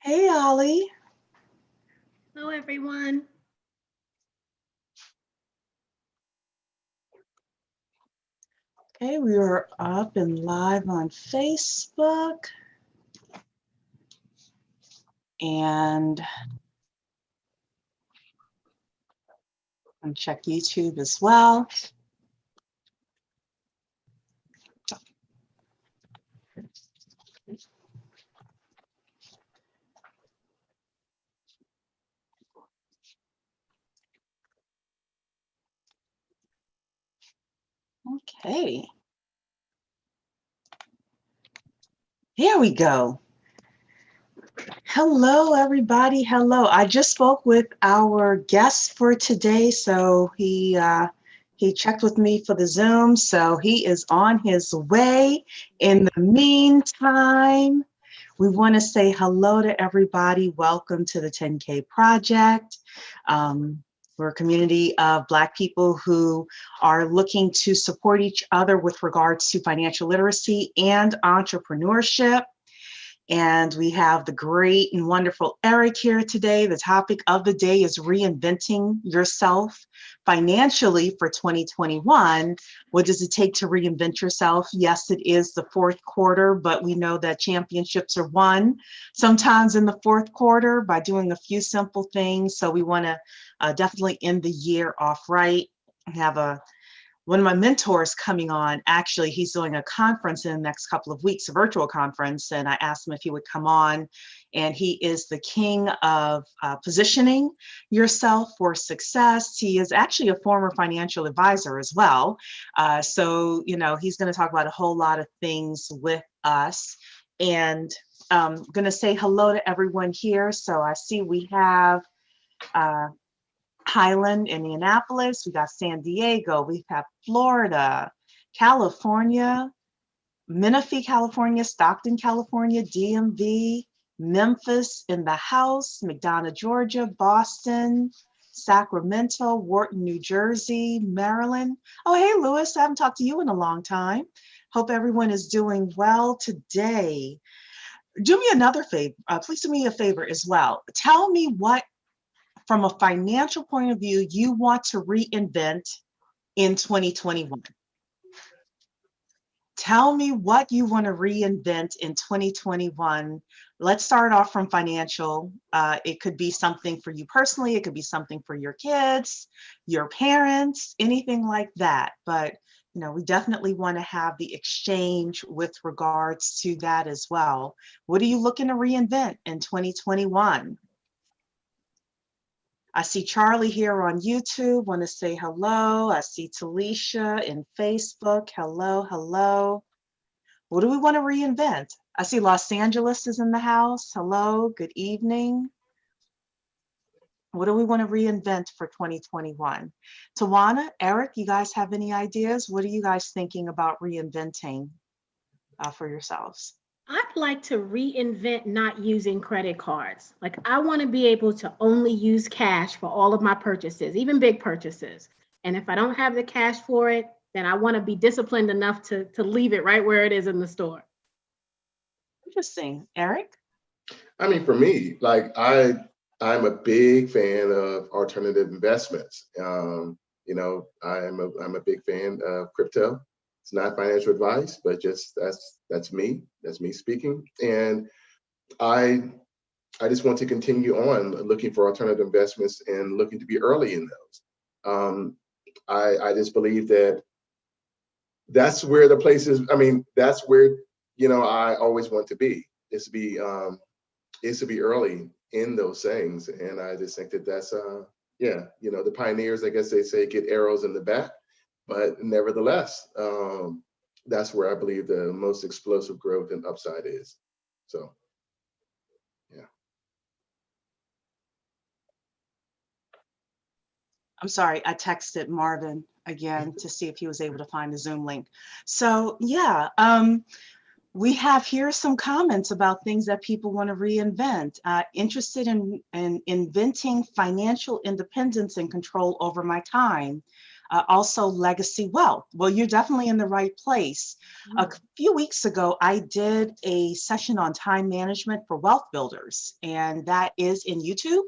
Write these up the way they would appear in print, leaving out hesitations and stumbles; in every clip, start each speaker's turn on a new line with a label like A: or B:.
A: Hey, Ollie.
B: Hello, everyone.
A: Okay, we are up and live on Facebook and check YouTube as well. Okay. Here we go. Hello, everybody. Hello. I just spoke with our guest for today, so he checked with me for the Zoom, so he is on his way. In the meantime, we want to say hello to everybody. Welcome to the 10K Project. We're a community of Black people who are looking to support each other with regards to financial literacy and entrepreneurship. And we have the great and wonderful Eric here today. The topic of the day is reinventing yourself financially for 2021. What does it take to reinvent yourself? Yes, it is the fourth quarter, but we know that championships are won sometimes in the fourth quarter by doing a few simple things. So we want to definitely end the year off right. I have one of my mentors coming on. Actually, he's doing a conference in the next couple of weeks, a virtual conference, and I asked him if he would come on. And he is the king of positioning yourself for success. He is actually a former financial advisor as well. So, he's going to talk about a whole lot of things with us. And I'm going to say hello to everyone here. So I see we have Highland, Indianapolis, we got San Diego, we have Florida, California, Menifee, California, Stockton, California, DMV, Memphis in the house, McDonough, Georgia, Boston, Sacramento, Wharton, New Jersey, Maryland. Oh, hey, Lewis, I haven't talked to you in a long time. Hope everyone is doing well today. Do me another favor, please do me a favor as well. Tell me what, from a financial point of view, you want to reinvent in 2021. Tell me what you want to reinvent in 2021. Let's start off from financial. It could be something for you personally. It could be something for your kids, your parents, anything like that. But we definitely want to have the exchange with regards to that as well. What are you looking to reinvent in 2021? I see Charlie here on YouTube, want to say hello. I see Talisha in Facebook, hello, hello. What do we want to reinvent? I see Los Angeles is in the house, hello, good evening. What do we want to reinvent for 2021? Tawana, Eric, you guys have any ideas? What are you guys thinking about reinventing for yourselves?
B: I'd like to reinvent not using credit cards. Like, I want to be able to only use cash for all of my purchases, even big purchases. And if I don't have the cash for it, then I want to be disciplined enough to leave it right where it is in the store.
A: Interesting. Eric?
C: I mean, for me, like I'm a big fan of alternative investments. I'm a big fan of crypto. It's not financial advice, but just that's me. That's me speaking. And I just want to continue on looking for alternative investments and looking to be early in those. I just believe that that's where the place is. I mean, that's where I always want to be. Is to be early in those things, and I just think that that's the pioneers, I guess they say, get arrows in the back. But nevertheless, that's where I believe the most explosive growth and upside is. So, yeah.
A: I'm sorry, I texted Marvin again to see if he was able to find the Zoom link. So yeah, we have here some comments about things that people want to reinvent. Interested in inventing financial independence and control over my time. Also legacy wealth. Well, you're definitely in the right place. A few weeks ago, I did a session on time management for wealth builders, and that is in YouTube.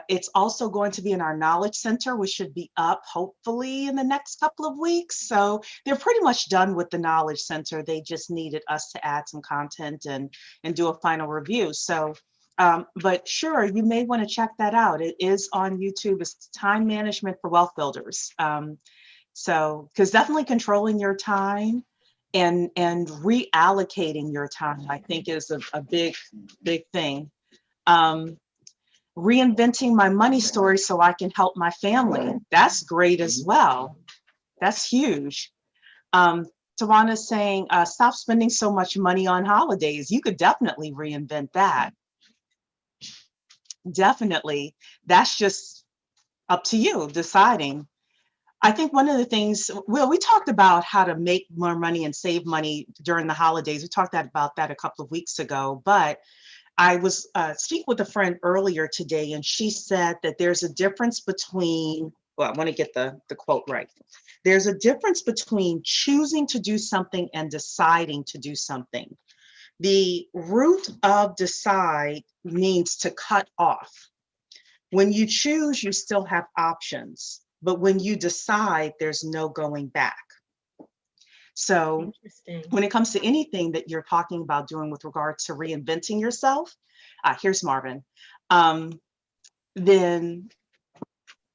A: It's also going to be in our knowledge center, which should be up hopefully in the next couple of weeks. So they're pretty much done with the knowledge center. They just needed us to add some content and do a final review. So, but sure, you may want to check that out. It is on YouTube. It's time management for wealth builders. So, because definitely controlling your time and reallocating your time, I think is a big thing. Reinventing my money story so I can help my family. That's great as well. That's huge. Tawana's saying, stop spending so much money on holidays. You could definitely reinvent that. Definitely. That's just up to you deciding. I think one of the things, well, we talked about how to make more money and save money during the holidays. We talked about that a couple of weeks ago, but I was speaking with a friend earlier today, and she said that there's a difference between, well, I want to get the quote right. There's a difference between choosing to do something and deciding to do something. The root of decide means to cut off. When you choose, you still have options, but when you decide, there's no going back. So when it comes to anything that you're talking about doing with regard to reinventing yourself, here's Marvin, then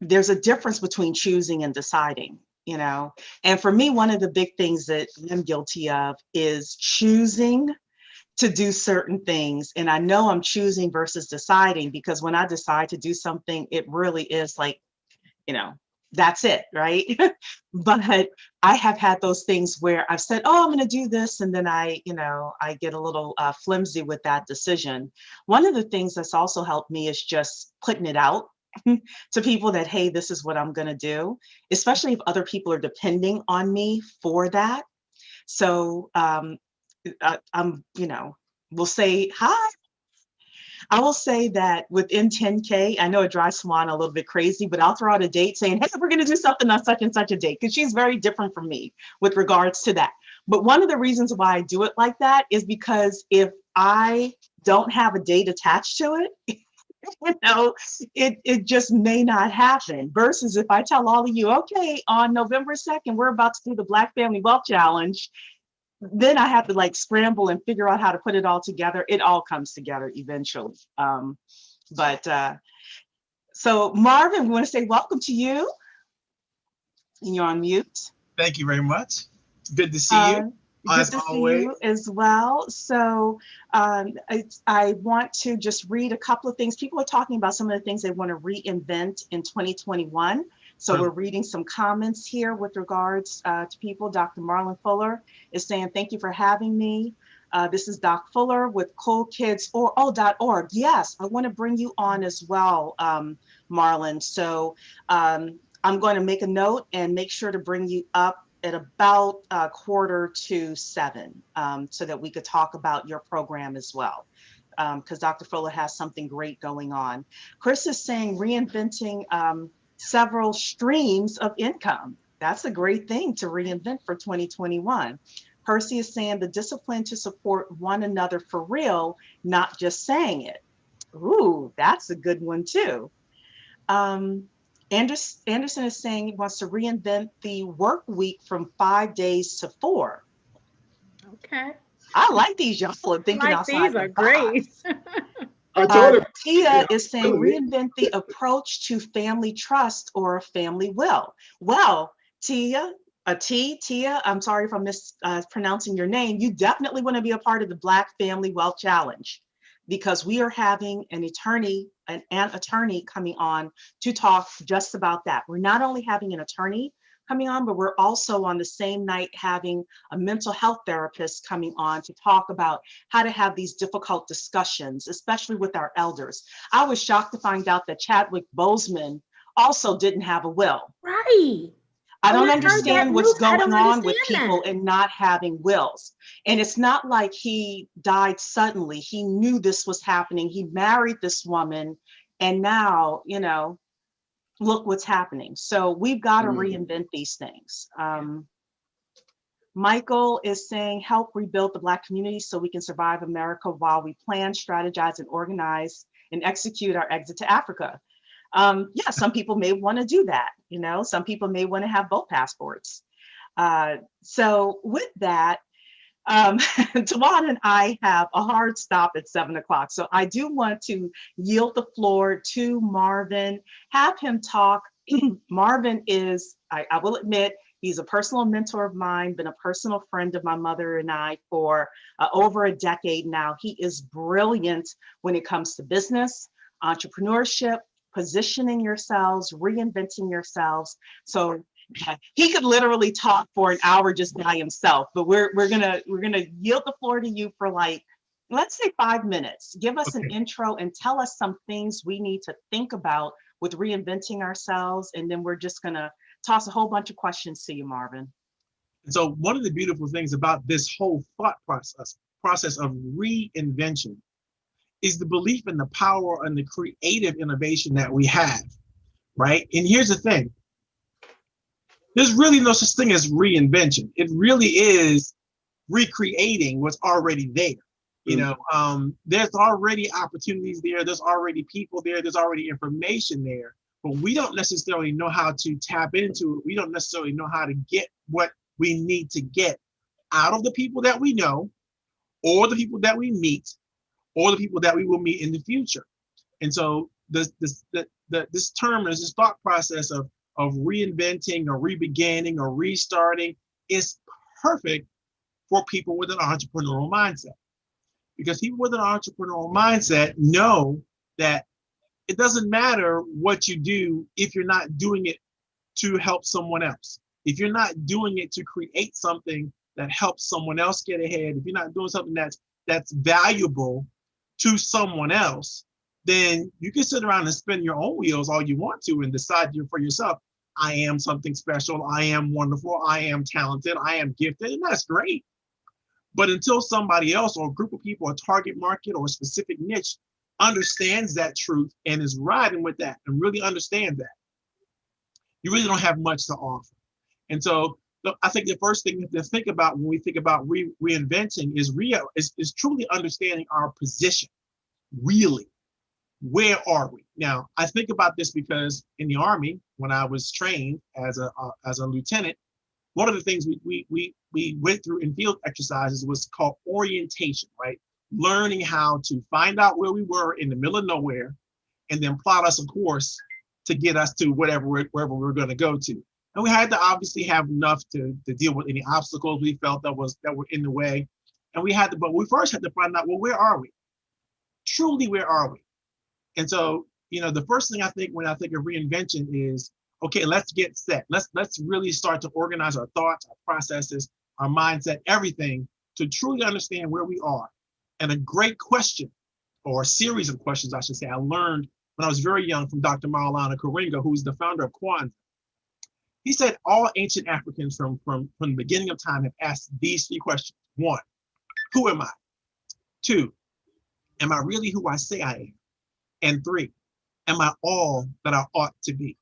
A: there's a difference between choosing and deciding, you know? And for me, one of the big things that I'm guilty of is choosing to do certain things. And I know I'm choosing versus deciding, because when I decide to do something, it really is like, you know, that's it, right? But I have had those things where I've said, oh, I'm going to do this. And then I get a little flimsy with that decision. One of the things that's also helped me is just putting it out to people that, hey, this is what I'm going to do, especially if other people are depending on me for that. So we'll say, hi. I will say that within 10K, I know it drives Swan a little bit crazy, but I'll throw out a date saying, hey, we're going to do something on such and such a date, because she's very different from me with regards to that. But one of the reasons why I do it like that is because if I don't have a date attached to it, it just may not happen. Versus if I tell all of you, okay, on November 2nd, we're about to do the Black Family Wealth Challenge, then I have to like scramble and figure out how to put it all together. It all comes together eventually. So Marvin, we want to say welcome to you. And you're on mute.
D: Thank you very much. Good to see you.
A: Good to see you as well. So I want to just read a couple of things. People are talking about some of the things they want to reinvent in 2021. So we're reading some comments here with regards to people. Dr. Marlon Fuller is saying, thank you for having me. This is Doc Fuller with coolkids.org. Yes, I want to bring you on as well, Marlon. So I'm going to make a note and make sure to bring you up at about 6:45 so that we could talk about your program as well. Because Dr. Fuller has something great going on. Chris is saying reinventing several streams of income. That's a great thing to reinvent for 2021. Percy is saying the discipline to support one another for real, not just saying it. Ooh, that's a good one too. Anderson is saying he wants to reinvent the work week from 5 days to 4.
B: Okay.
A: I like these. Y'all are thinking outside
B: These are great.
A: Tia is saying reinvent the approach to family trust or a family will. Well, Tia, I'm sorry if I'm mispronouncing your name. You definitely want to be a part of the Black Family Wealth Challenge, because we are having an attorney coming on to talk just about that. We're not only having an attorney coming on, but we're also on the same night having a mental health therapist coming on to talk about how to have these difficult discussions, especially with our elders. I was shocked to find out that Chadwick Boseman also didn't have a will.
B: Right.
A: I don't understand what's going on with people and not having wills. And it's not like he died suddenly. He knew this was happening. He married this woman, and now, look what's happening. So we've got to reinvent these things. Michael is saying, help rebuild the Black community so we can survive America while we plan, strategize, and organize and execute our exit to Africa. Yeah, some people may want to do that. You know, some people may want to have both passports. So with that, Tawad and I have a hard stop at 7 o'clock. So I do want to yield the floor to Marvin, have him talk. Marvin is, I will admit, he's a personal mentor of mine, been a personal friend of my mother and I for over a decade now. He is brilliant when it comes to business, entrepreneurship, positioning yourselves, reinventing yourselves. So he could literally talk for an hour just by himself, but we're gonna yield the floor to you for like, let's say 5 minutes. Give us an intro and tell us some things we need to think about with reinventing ourselves, and then we're just gonna toss a whole bunch of questions to you, Marvin.
D: So one of the beautiful things about this whole thought process of reinvention is the belief in the power and the creative innovation that we have, right? And here's the thing. There's really no such thing as reinvention. It really is recreating what's already there. You know, there's already opportunities there. There's already people there. There's already information there. But we don't necessarily know how to tap into it. We don't necessarily know how to get what we need to get out of the people that we know, or the people that we meet, or the people that we will meet in the future. And so this term is this thought process of reinventing or re-beginning or restarting is perfect for people with an entrepreneurial mindset. Because people with an entrepreneurial mindset know that it doesn't matter what you do if you're not doing it to help someone else. If you're not doing it to create something that helps someone else get ahead, if you're not doing something that's valuable to someone else, then you can sit around and spin your own wheels all you want to and decide for yourself, I am something special, I am wonderful, I am talented, I am gifted, and that's great. But until somebody else or a group of people, a target market or a specific niche understands that truth and is riding with that and really understands that, you really don't have much to offer. And so I think the first thing to think about when we think about reinventing is truly understanding our position. Really, where are we? Now, I think about this because in the Army, when I was trained as a lieutenant, one of the things we went through in field exercises was called orientation, right? Learning how to find out where we were in the middle of nowhere and then plot us a course to get us to wherever we're going to go to. And we had to obviously have enough to deal with any obstacles we felt that were in the way. And but we first had to find out, well, where are we? Truly, where are we? And so, the first thing I think when I think of reinvention is, okay, let's get set. Let's really start to organize our thoughts, our processes, our mindset, everything to truly understand where we are. And a great question, or a series of questions, I should say, I learned when I was very young from Dr. Maulana Karenga, who's the founder of Kwanzaa. He said all ancient Africans from the beginning of time have asked these 3 questions. 1, who am I? 2, am I really who I say I am? And 3, am I all that I ought to be?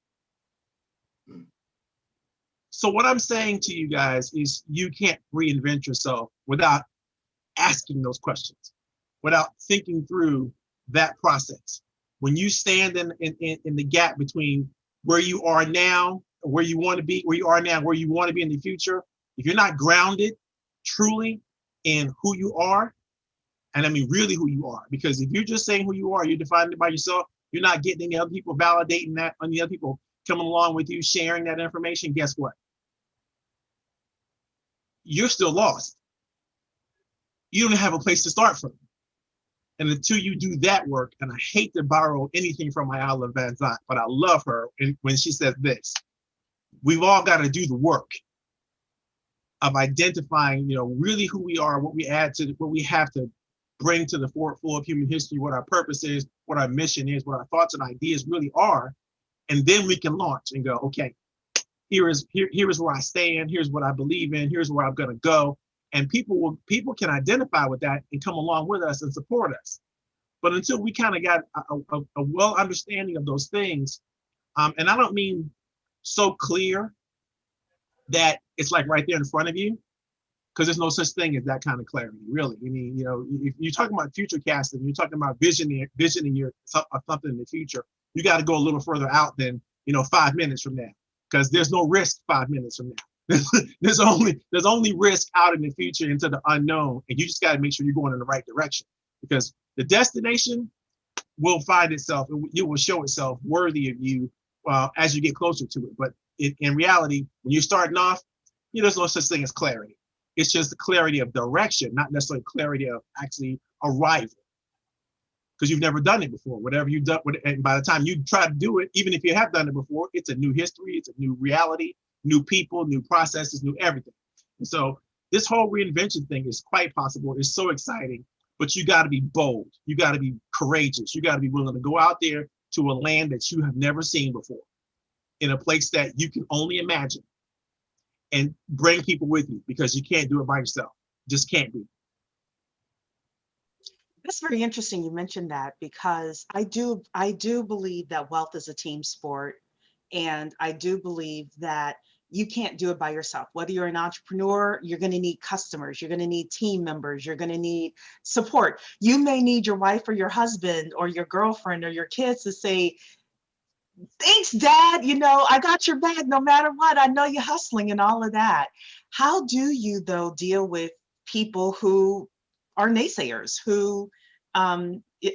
D: So what I'm saying to you guys is you can't reinvent yourself without asking those questions, without thinking through that process. When you stand in the gap between where you are now, where you want to be, where you are now, where you want to be in the future, if you're not grounded truly in who you are, and I mean really who you are, because if you're just saying who you are, you're defining it by yourself, you're not getting any other people validating that, any other people coming along with you, sharing that information, guess what? You're still lost. You don't have a place to start from. And until you do that work, and I hate to borrow anything from Iala Van Zandt, but I love her when she says this, we've all got to do the work of identifying, really who we are, what we have to bring to the forefront of human history, what our purpose is, what our mission is, what our thoughts and ideas really are. And then we can launch and go, okay, here is where I stand, here's what I believe in, here's where I'm gonna go. And people can identify with that and come along with us and support us. But until we kind of got a well understanding of those things, And I don't mean so clear that it's like right there in front of you, because there's no such thing as that kind of clarity, really. I mean, you know, if you're talking about future casting, you're talking about visioning something in the future, you got to go a little further out than, you know, 5 minutes from now, because there's no risk 5 minutes from now. there's only risk out in the future into the unknown, and you just got to make sure you're going in the right direction, because the destination will find itself, it will show itself worthy of you as you get closer to it. But in reality, when you're starting off, you know, there's no such thing as clarity. It's just the clarity of direction, not necessarily clarity of actually arrival, because you've never done it before. Whatever you've done, and by the time you try to do it, even if you have done it before, it's a new history, it's a new reality, new people, new processes, new everything. And so this whole reinvention thing is quite possible. It's so exciting, but you got to be bold. You got to be courageous. You got to be willing to go out there to a land that you have never seen before, in a place that you can only imagine, and bring people with you, because you can't do it by yourself. Just can't do it.
A: That's very interesting you mentioned that, because I do believe that wealth is a team sport. And I do believe that you can't do it by yourself. Whether you're an entrepreneur, you're going to need customers, you're going to need team members, you're going to need support. You may need your wife or your husband or your girlfriend or your kids to say, thanks, Dad. You know, I got your back no matter what. I know you're hustling and all of that. How do you, though, deal with people who are naysayers, who,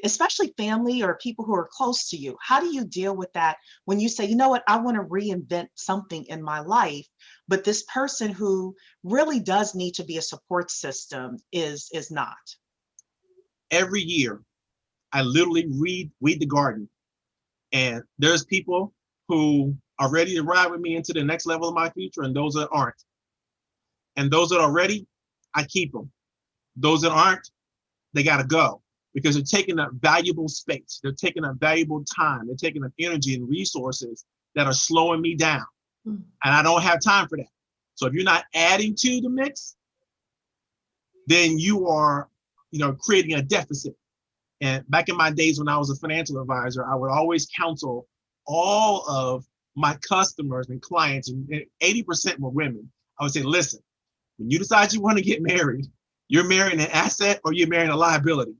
A: especially family or people who are close to you? How do you deal with that when you say, you know what, I want to reinvent something in my life, but this person who really does need to be a support system is not?
D: Every year, I literally weed the garden. And there's people who are ready to ride with me into the next level of my future, and those that aren't. And those that are ready, I keep them. Those that aren't, they got to go, because they're taking up valuable space. They're taking up valuable time. They're taking up energy and resources that are slowing me down. And I don't have time for that. So if you're not adding to the mix, then you are, you know, creating a deficit. And back in my days when I was a financial advisor, I would always counsel all of my customers and clients, and 80% were women. I would say, listen, when you decide you want to get married, you're marrying an asset or you're marrying a liability.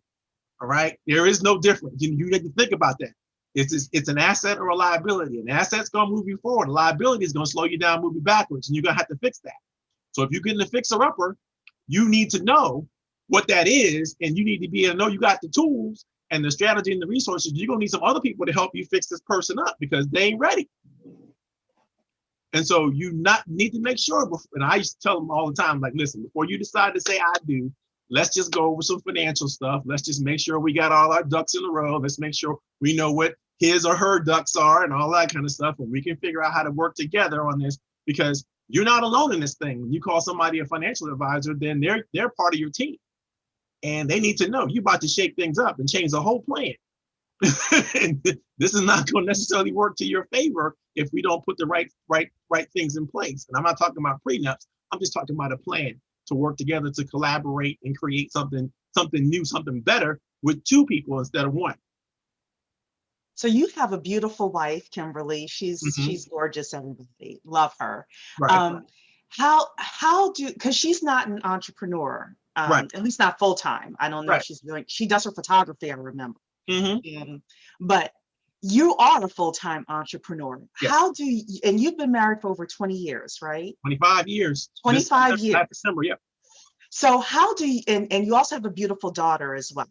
D: All right. There is no difference. You need to think about that. It's an asset or a liability. An asset's going to move you forward. A liability is going to slow you down, move you backwards, and you're going to have to fix that. So if you're getting a fixer-upper, you need to know what that is, and you need to be able to know you got the tools and the strategy and the resources. You're going to need some other people to help you fix this person up, because they ain't ready. And so you need to make sure, and I used to tell them all the time, like, listen, before you decide to say I do, let's just go over some financial stuff. Let's just make sure we got all our ducks in a row. Let's make sure we know what his or her ducks are and all that kind of stuff. And we can figure out how to work together on this, because you're not alone in this thing. When you call somebody a financial advisor, then they're part of your team. And they need to know you're about to shake things up and change the whole plan. And this is not going to necessarily work to your favor if we don't put the right things in place. And I'm not talking about prenups. I'm just talking about a plan to work together to collaborate and create something new, something better with two people instead of one.
A: So you have a beautiful wife, Kimberly. She's gorgeous, everybody. Love her.
D: Right.
A: How do, because she's not an entrepreneur,
D: Right.
A: at least not full-time. I don't know if she's doing, she does her photography, I remember. But you are a full-time entrepreneur. Yes. How do you, and you've been married for over 20 years, right?
D: 25 years.
A: 25 years.
D: December, yep.
A: So how do you, and you also have a beautiful daughter as well.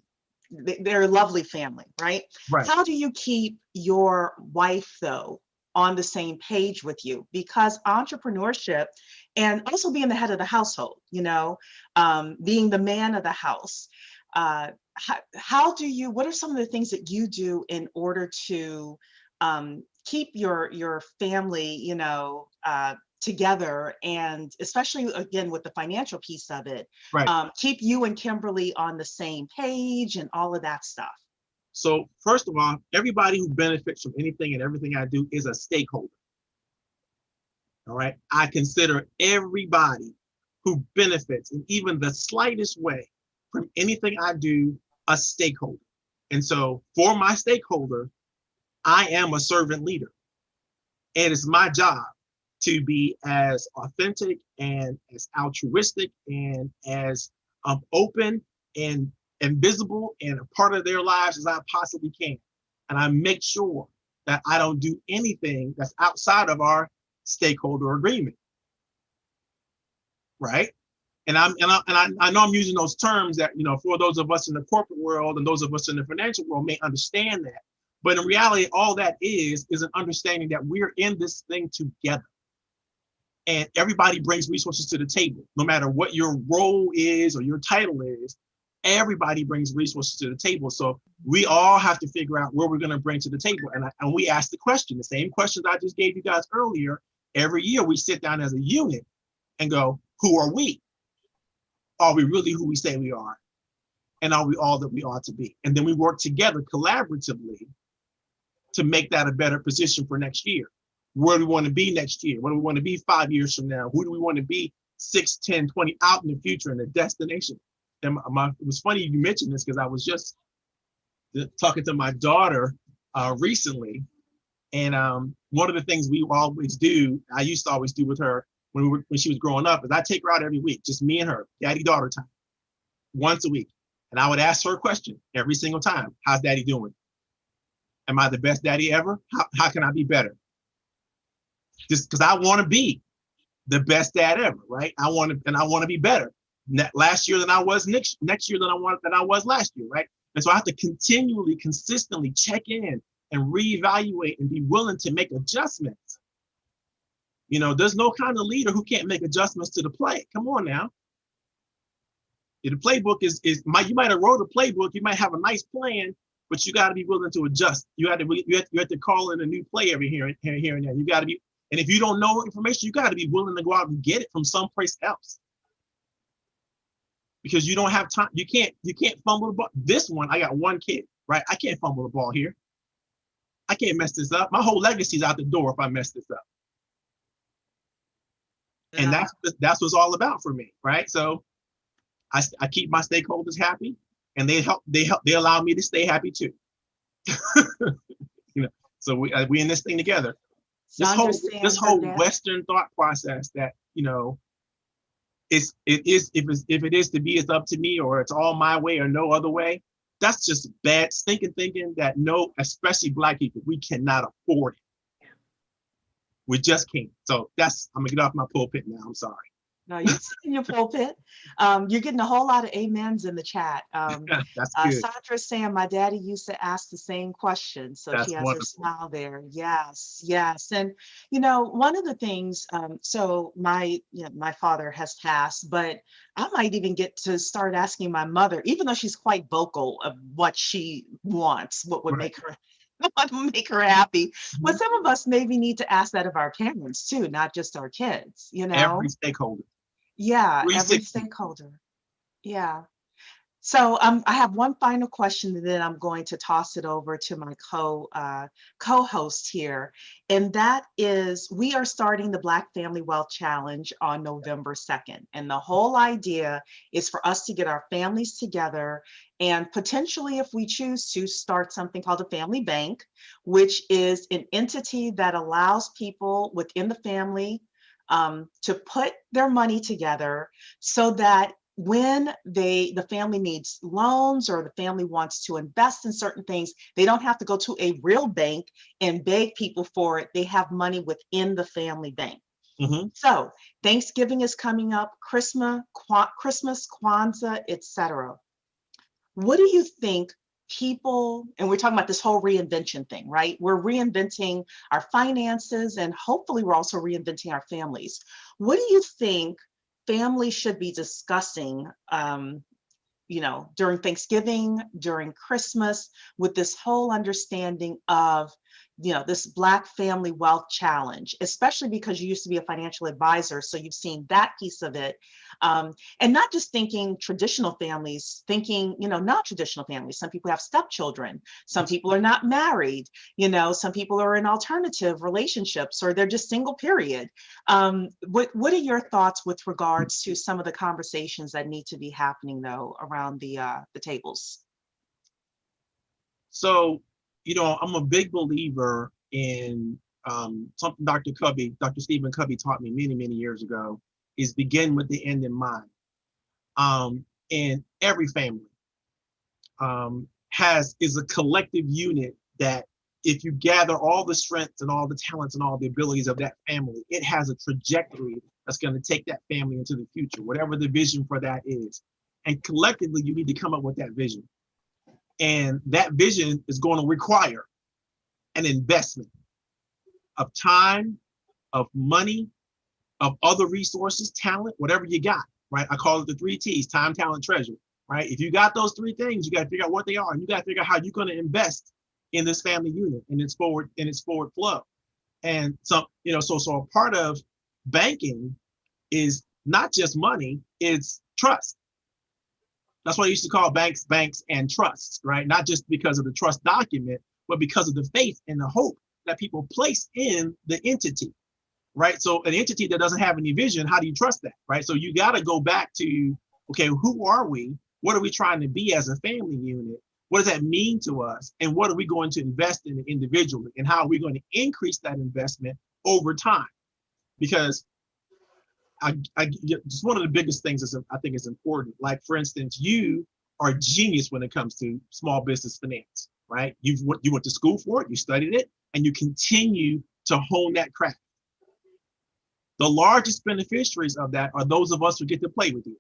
A: They're a lovely family, right?
D: Right.
A: How do you keep your wife, though, on the same page with you? Because entrepreneurship, and also being the head of the household, you know, being the man of the house, how do you, what are some of the things that you do in order to keep your family, you know, together, and especially again with the financial piece of it, right. Keep you and Kimberly on the same page and all of that stuff?
D: So first of all, everybody who benefits from anything and everything I do is a stakeholder. All right. I consider everybody who benefits in even the slightest way from anything I do a stakeholder. And so for my stakeholder, I am a servant leader. And it's my job to be as authentic and as altruistic and as open and visible and a part of their lives as I possibly can. And I make sure that I don't do anything that's outside of our stakeholder agreement, right? And I know I'm using those terms that, for those of us in the corporate world and those of us in the financial world may understand that. But in reality, all that is an understanding that we're in this thing together. And everybody brings resources to the table, no matter what your role is or your title is. Everybody brings resources to the table. So we all have to figure out where we're going to bring to the table. And we ask the question, the same questions I just gave you guys earlier. Every year we sit down as a unit and go, who are we? Are we really who we say we are? And are we all that we ought to be? And then we work together collaboratively to make that a better position for next year. Where do we want to be next year? Where do we want to be 5 years from now? Who do we want to be 6, 10, 20 out in the future in the destination? And it was funny you mentioned this because I was just talking to my daughter recently. And one of the things we always do, I used to always do with her when she was growing up, is I take her out every week, just me and her, daddy-daughter time, once a week. And I would ask her a question every single time. How's daddy doing? Am I the best daddy ever? How can I be better? Just because I want to be the best dad ever, right? I want to be better last year than I was next year than I was last year, right? And so I have to continually, consistently check in and reevaluate and be willing to make adjustments. There's no kind of leader who can't make adjustments to the play. Come on now. The playbook you might have wrote a playbook, you might have a nice plan, but you got to be willing to adjust. You have to call in a new play every here and there. You got to be, and if you don't know information, you got to be willing to go out and get it from someplace else. Because you don't have time. You can't fumble the ball. This one, I got one kid, right? I can't fumble the ball here. I can't mess this up. My whole legacy's out the door if I mess this up. And that's what's all about for me, right? So I keep my stakeholders happy, and they allow me to stay happy too. So we in this thing together. This whole Western thought process that if it is to be, it's up to me, or it's all my way or no other way. That's just bad thinking that especially Black people, we cannot afford it. We just can't. So I'm gonna get off my pulpit now. I'm sorry.
A: No, you're in your pulpit. You're getting a whole lot of amens in the chat.
D: That's good.
A: Sandra's saying my daddy used to ask the same question. So
D: That's
A: she has
D: wonderful.
A: her smile there. Yes, yes. And, one of the things, so my father has passed, but I might even get to start asking my mother, even though she's quite vocal of what she wants, what would make her happy. But some of us maybe need to ask that of our parents too, not just our kids,
D: Every stakeholder.
A: Yeah, every stakeholder. Yeah. So I have one final question, and then I'm going to toss it over to my co-host here. And that is, we are starting the Black Family Wealth Challenge on November 2nd. And the whole idea is for us to get our families together and potentially, if we choose to, start something called a family bank, which is an entity that allows people within the family to put their money together so that when the family needs loans or the family wants to invest in certain things, they don't have to go to a real bank and beg people for it. They have money within the family bank. Mm-hmm. So Thanksgiving is coming up, Christmas, Kwanzaa, etc. What do you think people, and we're talking about this whole reinvention thing, right? We're reinventing our finances, and hopefully we're also reinventing our families. What do you think families should be discussing, during Thanksgiving, during Christmas, with this whole understanding of, this Black Family Wealth Challenge, especially because you used to be a financial advisor, so you've seen that piece of it. And not just thinking traditional families, thinking, non-traditional families. Some people have stepchildren. Some people are not married. Some people are in alternative relationships, or they're just single, period. What are your thoughts with regards to some of the conversations that need to be happening, though, around the tables?
D: So, I'm a big believer in something Dr. Stephen Covey taught me many, many years ago is begin with the end in mind. And every family is a collective unit that if you gather all the strengths and all the talents and all the abilities of that family, it has a trajectory that's going to take that family into the future, whatever the vision for that is. And collectively, you need to come up with that vision. And that vision is going to require an investment of time, of money, of other resources, talent, whatever you got, right? I call it the 3 T's, time, talent, treasure, right? If you got those 3 things, you got to figure out what they are, and you got to figure out how you're going to invest in this family unit and its forward flow. And so, so a part of banking is not just money, it's trust. That's why I used to call banks and trusts, right? Not just because of the trust document, but because of the faith and the hope that people place in the entity, right? So an entity that doesn't have any vision, how do you trust that, right? So you got to go back to, okay, who are we? What are we trying to be as a family unit? What does that mean to us? And what are we going to invest in individually? And how are we going to increase that investment over time? Because just one of the biggest things I think is important. Like, for instance, you are a genius when it comes to small business finance, right? You went to school for it, you studied it, and you continue to hone that craft. The largest beneficiaries of that are those of us who get to play with you,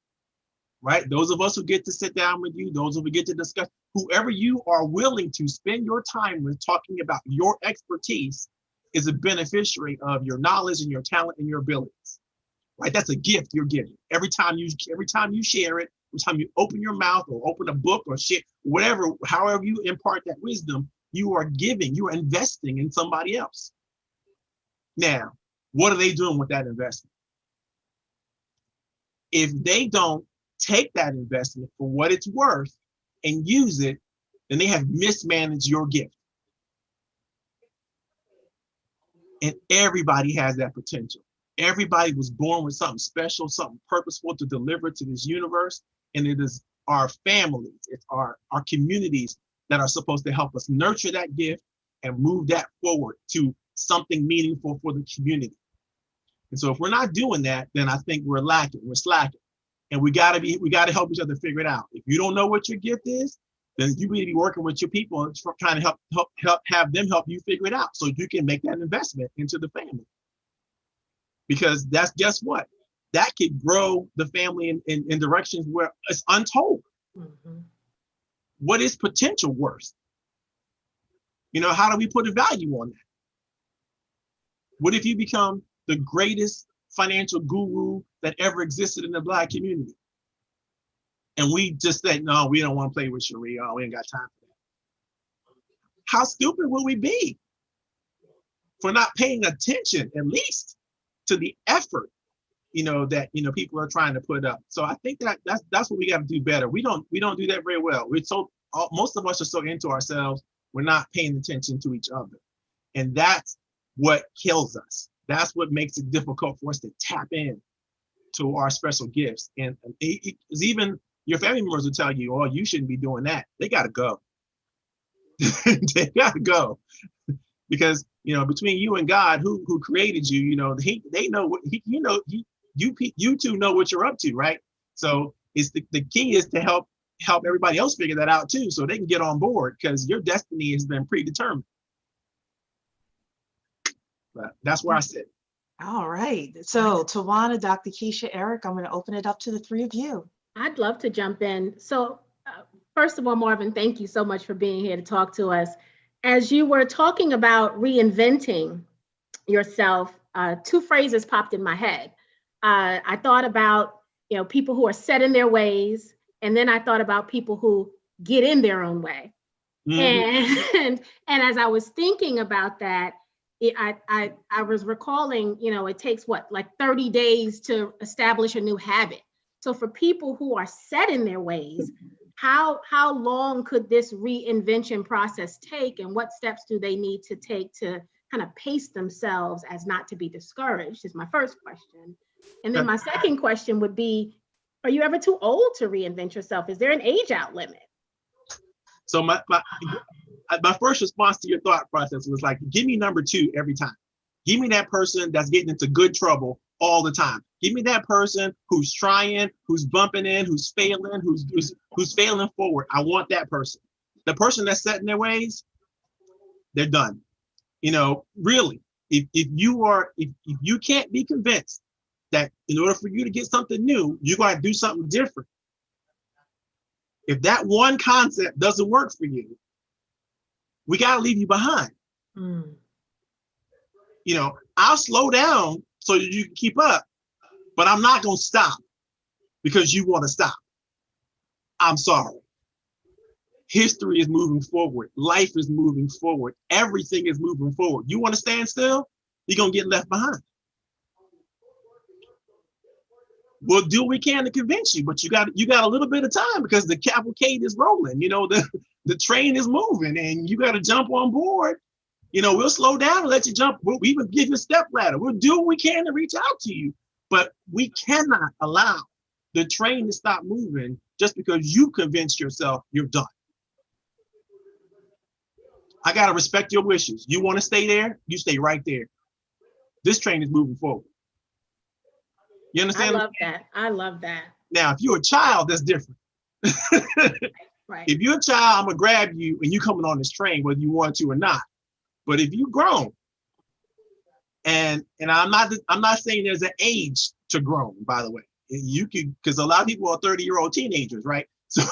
D: right? Those of us who get to sit down with you, those who get to discuss, whoever you are willing to spend your time with talking about your expertise is a beneficiary of your knowledge and your talent and your abilities, right? That's a gift you're giving. Every time you share it, every time you open your mouth or open a book or shit, whatever, however you impart that wisdom, you are giving, you are investing in somebody else. Now, what are they doing with that investment? If they don't take that investment for what it's worth and use it, then they have mismanaged your gift. And everybody has that potential. Everybody was born with something special, something purposeful to deliver to this universe. And it is our families, it's our communities that are supposed to help us nurture that gift and move that forward to something meaningful for the community. And so if we're not doing that, then I think we're slacking. And we gotta help each other figure it out. If you don't know what your gift is, then you need to be working with your people and trying to have them help you figure it out so you can make that investment into the family. Because guess what? That could grow the family in directions where it's untold. Mm-hmm. What is potential worth? How do we put a value on that? What if you become the greatest financial guru that ever existed in the Black community? And we just say, no, we don't want to play with Cherie. Oh, we ain't got time for that. How stupid will we be for not paying attention, at least, to the effort, that people are trying to put up? So I think that's what we got to do better. We don't do that very well. Most of us are so into ourselves, we're not paying attention to each other, and that's what kills us. That's what makes it difficult for us to tap in to our special gifts. And it's even your family members will tell you, oh, you shouldn't be doing that. They got to go. They got to go. Because, between you and God, who created you, they know what, you two know what you're up to, right? So it's the key is to help everybody else figure that out too, so they can get on board, because your destiny has been predetermined. But that's where I sit.
A: All right. So Tawana, Dr. Keisha, Eric, I'm going to open it up to the 3 of you.
B: I'd love to jump in. So first of all, Marvin, thank you so much for being here to talk to us. As you were talking about reinventing yourself, 2 phrases popped in my head. I thought about, people who are set in their ways, and then I thought about people who get in their own way. Mm-hmm. And as I was thinking about that, I was recalling, it takes like 30 days to establish a new habit. So for people who are set in their ways, how long could this reinvention process take, and what steps do they need to take to kind of pace themselves as not to be discouraged, is my first question. And then my second question would be, are you ever too old to reinvent yourself? Is there an age out limit?
D: So my first response to your thought process was like, give me number 2 every time. Give me that person that's getting into good trouble all the time. Give me that person who's trying, who's bumping in, who's failing, who's failing forward. I want that person. The person that's set in their ways, they're done. You know, really, if you can't be convinced that in order for you to get something new, you're going to do something different. If that one concept doesn't work for you, we got to leave you behind. You know, I'll slow down so that you can keep up, but I'm not going to stop because you want to stop. I'm sorry. History is moving forward. Life is moving forward. Everything is moving forward. You want to stand still? You're going to get left behind. We'll do what we can to convince you, but you got a little bit of time because the cavalcade is rolling. You know, the train is moving and you got to jump on board. You know, we'll slow down and let you jump. We'll even give you a step ladder. We'll do what we can to reach out to you, but we cannot allow the train to stop moving just because you convinced yourself you're done. I got to respect your wishes. You want to stay there? You stay right there. This train is moving forward. You understand?
B: I love that. I love that.
D: Now, if you're a child, that's different.
B: Right.
D: If you're a child, I'm gonna grab you and you coming on this train, whether you want to or not. But if you grown, and I'm not saying there's an age to grown, by the way. You could, because a lot of people are 30-year-old teenagers, right? So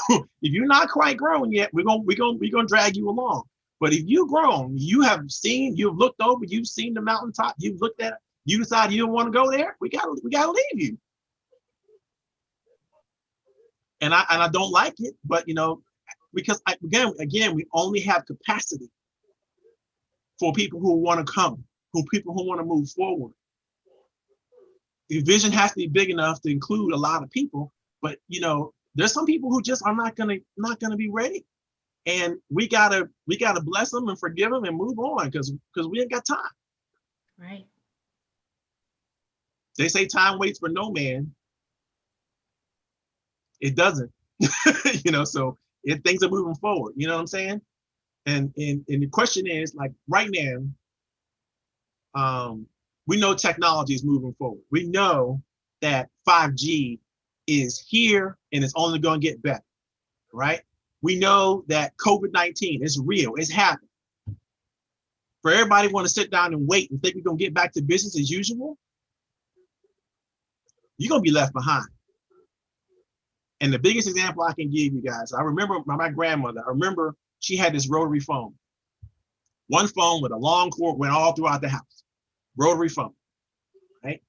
D: if you're not quite grown yet, we're gonna drag you along. But if you grown, you've looked over, you've seen the mountaintop, you've looked at it, you decide you don't want to go there, we gotta leave you. And I don't like it, but you know, because again, we only have capacity for people who want to come, people who want to move forward. The vision has to be big enough to include a lot of people, but you know, there's some people who just are not gonna be ready, and we gotta bless them and forgive them and move on because we ain't got time.
B: Right.
D: They say time waits for no man. It doesn't, you know. So if things are moving forward, you know what I'm saying? And the question is, like right now, we know technology is moving forward. We know that 5G is here and it's only going to get better, right? We know that COVID-19 is real, it's happening. For everybody want to sit down and wait and think we're going to get back to business as usual, you're going to be left behind. And the biggest example I can give you guys, I remember my grandmother, she had this rotary phone. One phone with a long cord went all throughout the house, rotary phone, right?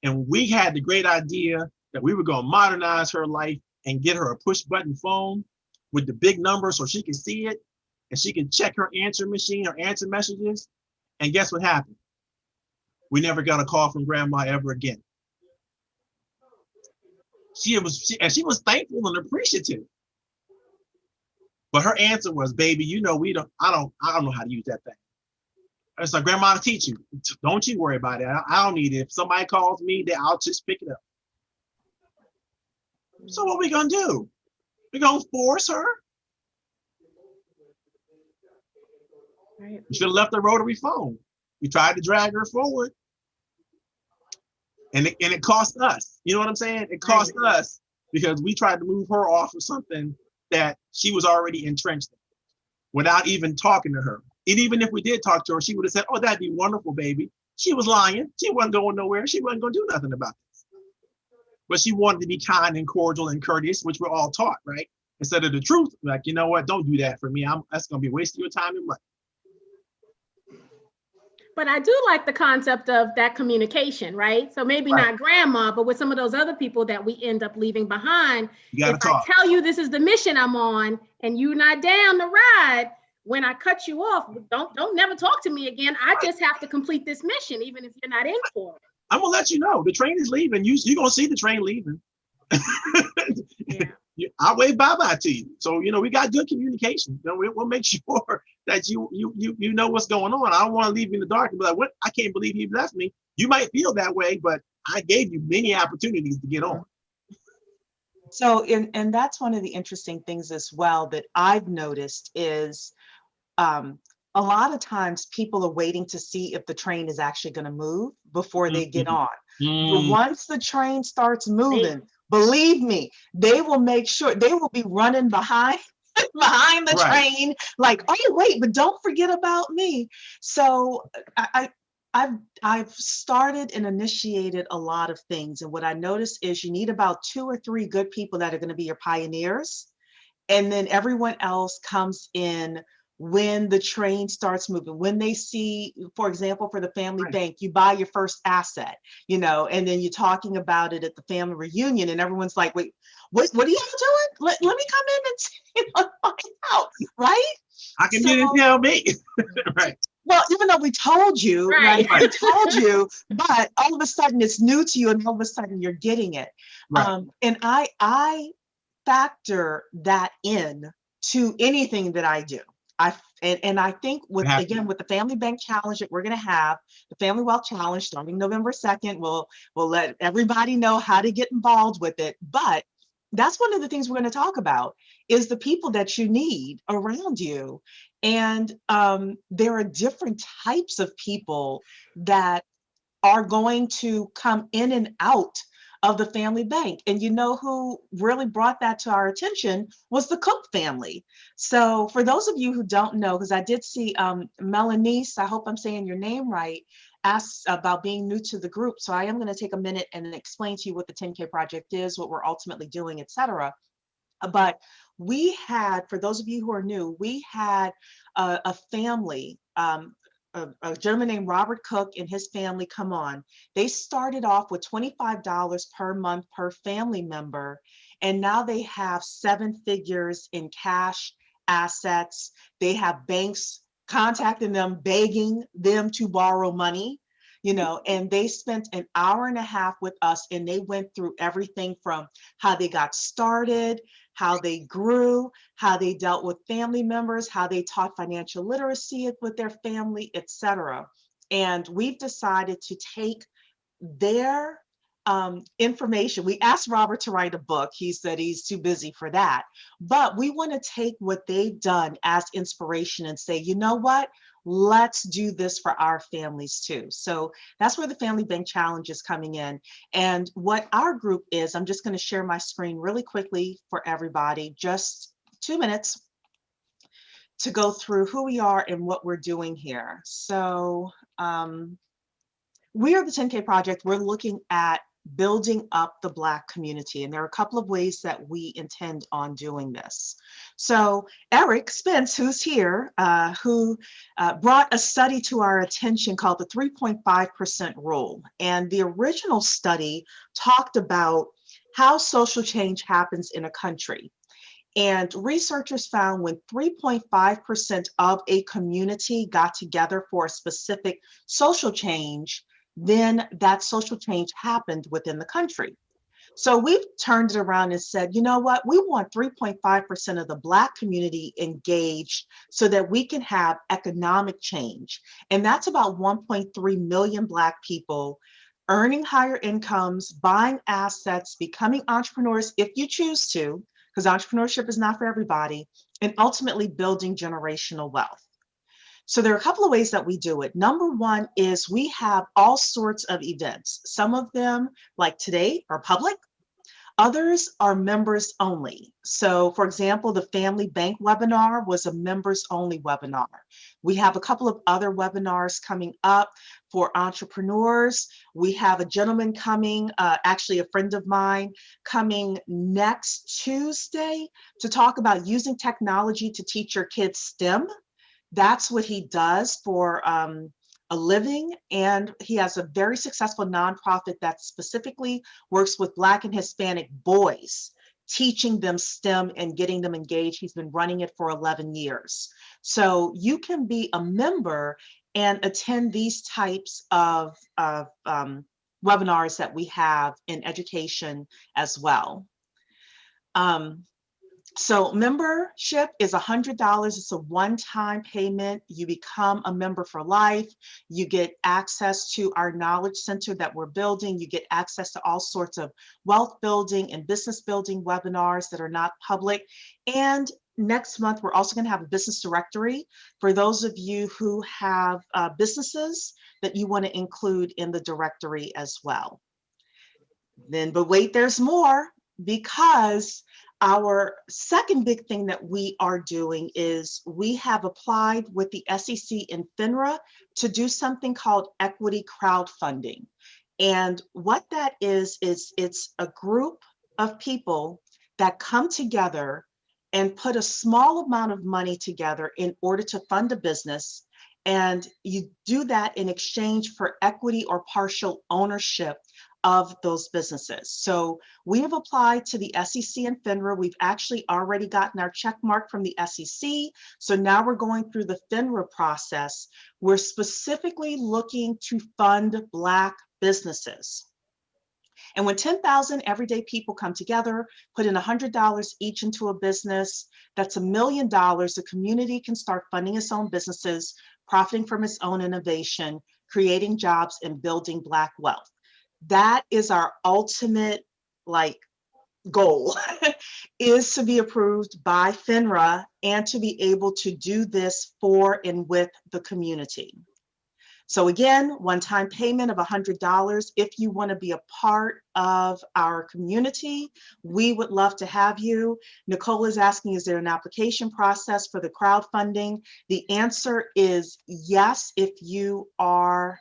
D: And we had the great idea that we were going to modernize her life and get her a push button phone with the big number so she could see it and she can check her answer machine or answer messages. And guess what happened? We never got a call from grandma ever again. She was thankful and appreciative. But her answer was, baby, you know, I don't know how to use that thing. I said, grandma, I'll teach you. Don't you worry about it. I don't need it. If somebody calls me, then I'll just pick it up. So what are we gonna do? We're gonna force her?
B: Right.
D: We should have left the rotary phone. We tried to drag her forward. And it cost us. You know what I'm saying? It cost us because we tried to move her off of something that she was already entrenched in without even talking to her. And even if we did talk to her, she would have said, oh, that'd be wonderful, baby. She was lying. She wasn't going nowhere. She wasn't going to do nothing about this. But she wanted to be kind and cordial and courteous, which we're all taught, right? Instead of the truth, like, you know what? Don't do that for me. That's going to be wasting your time and money.
B: But I do like the concept of that communication, right? So maybe not grandma, but with some of those other people that we end up leaving behind. If I tell you this is the mission I'm on and you're not down the ride, when I cut you off, don't never talk to me again. I just have to complete this mission, even if you're not in for it. I'm
D: gonna let you know the train is leaving. You're gonna see the train leaving. Yeah. I'll wave bye-bye to you. So, you know, we got good communication. You know, we'll make sure that you know what's going on. I don't want to leave you in the dark and be like, what? I can't believe he left me. You might feel that way, but I gave you many opportunities to get on.
A: So, and that's one of the interesting things as well that I've noticed is a lot of times people are waiting to see if the train is actually going to move before they get on. But once the train starts moving, believe me, they will make sure they will be running behind the train, like, oh wait, but don't forget about me. So I've started and initiated a lot of things, and what I noticed is you need about 2 or 3 good people that are going to be your pioneers, and then everyone else comes in when the train starts moving. When they see, for example, for the family bank, you buy your first asset, and then you're talking about it at the family reunion, and everyone's like, wait, what are you doing? Let me come in and find out, right?
D: I can get it, tell me. Right.
A: Well, even though we told you,
B: Right.
A: We told you, but all of a sudden it's new to you, and all of a sudden you're getting it.
D: Right.
A: And I factor that in to anything that I do. And I think with the Family Bank Challenge that we're going to have, the Family Wealth Challenge starting November 2nd, we'll let everybody know how to get involved with it. But that's one of the things we're going to talk about is the people that you need around you. And there are different types of people that are going to come in and out of the family bank. And you know who really brought that to our attention was the Cook family. So for those of you who don't know, because I did see Melanice, I hope I'm saying your name right, asked about being new to the group. So I am going to take a minute and explain to you what the 10K project is, what we're ultimately doing, etc. But we had, for those of you who are new, we had a family, a gentleman named Robert Cook and his family come on. They started off with $25 per month per family member, and now they have 7 figures in cash assets. They have banks contacting them, begging them to borrow money, and they spent an hour and a half with us, and they went through everything from how they got started, how they grew, how they dealt with family members, how they taught financial literacy with their family, etc. And we've decided to take their information. We asked Robert to write a book. He said he's too busy for that. But we want to take what they've done as inspiration and say, you know what? Let's do this for our families too. So that's where the Family Bank Challenge is coming in. And what our group is, I'm just going to share my screen really quickly for everybody, just 2 minutes to go through who we are and what we're doing here. So we are the 10K Project. We're looking at building up the Black community. And there are a couple of ways that we intend on doing this. So Eric Spence, who's here, who brought a study to our attention called the 3.5% rule. And the original study talked about how social change happens in a country. And researchers found when 3.5% of a community got together for a specific social change, then that social change happened within the country. So we've turned it around and said, you know what, we want 3.5% of the Black community engaged so that we can have economic change. And that's about 1.3 million Black people earning higher incomes, buying assets, becoming entrepreneurs if you choose to, because entrepreneurship is not for everybody, and ultimately building generational wealth. So there are a couple of ways that we do it. Number one is we have all sorts of events. Some of them, like today, are public. Others are members only. So for example, the Family Bank webinar was a members only webinar. We have a couple of other webinars coming up for entrepreneurs. We have a gentleman coming, actually a friend of mine, coming next Tuesday to talk about using technology to teach your kids STEM. That's what he does for a living, and he has a very successful nonprofit that specifically works with Black and Hispanic boys, teaching them STEM and getting them engaged. He's been running it for 11 years. So you can be a member and attend these types of webinars that we have in education as well. So membership is $100. It's a one-time payment. You become a member for life. You get access to our knowledge center that we're building. You get access to all sorts of wealth building and business building webinars that are not public. And next month, we're also going to have a business directory for those of you who have businesses that you want to include in the directory as well. Then, but wait, there's more, because our second big thing that we are doing is we have applied with the SEC and FINRA to do something called equity crowdfunding. And what that is it's a group of people that come together and put a small amount of money together in order to fund a business. And you do that in exchange for equity or partial ownership of those businesses. So we have applied to the SEC and FINRA. We've actually already gotten our check mark from the SEC. So now we're going through the FINRA process. We're specifically looking to fund Black businesses. And when 10,000 everyday people come together, put in $100 each into a business, that's $1 million. The community can start funding its own businesses, profiting from its own innovation, creating jobs, and building Black wealth. That is our ultimate goal is to be approved by FINRA and to be able to do this for and with the community. So again, one-time payment of $100. If you want to be a part of our community, we would love to have you. Nicole is asking, is there an application process for the crowdfunding? The answer is yes. If you are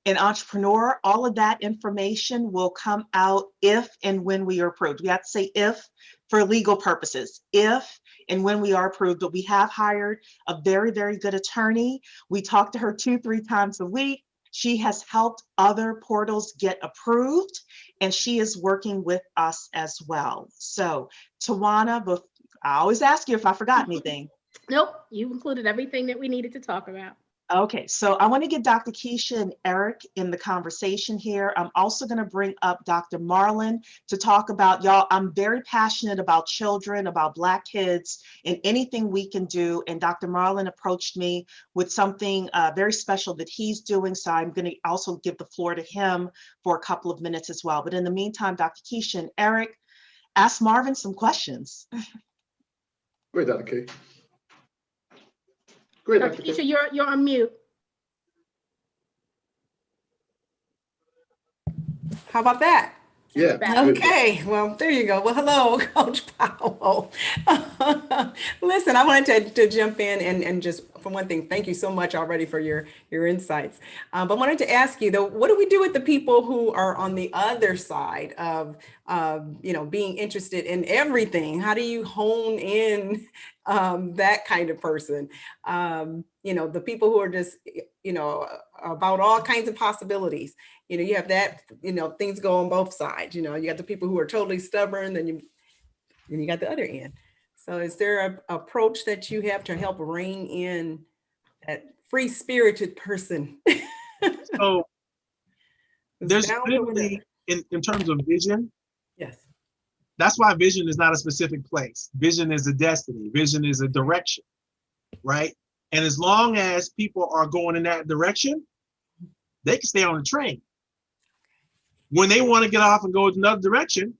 A: an entrepreneur, all of that information will come out if and when we are approved. We have to say if for legal purposes, if and when we are approved. But we have hired a very, very good attorney. We talk to her 2-3 times a week. She has helped other portals get approved, and she is working with us as well. So Tawana, I always ask you if I forgot anything.
B: Nope, you included everything that we needed to talk about.
A: Okay, so I want to get Dr. Keisha and Eric in the conversation here. I'm also going to bring up Dr. Marlon to talk about, y'all, I'm very passionate about children, about Black kids, and anything we can do. And Dr. Marlon approached me with something very special that he's doing. So I'm going to also give the floor to him for a couple of minutes as well. But in the meantime, Dr. Keisha and Eric, ask Marvin some questions.
C: Great, Dr. K. Great,
B: Dr. Keisha, you're on mute.
E: How about that?
C: Yeah.
E: Okay, well, there you go. Well, hello, Coach Powell. Listen, I wanted to jump in and just, for one thing, thank you so much already for your insights. But I wanted to ask you, though, what do we do with the people who are on the other side of, being interested in everything? How do you hone in that kind of person? The people who are just, about all kinds of possibilities. You have that, things go on both sides. You got the people who are totally stubborn, then you got the other end. So is there an approach that you have to help rein in that free-spirited person?
D: So there's really, in terms of vision,
E: yes,
D: that's why vision is not a specific place. Vision is a destiny. Vision is a direction, right? And as long as people are going in that direction, they can stay on the train. When they want to get off and go in another direction,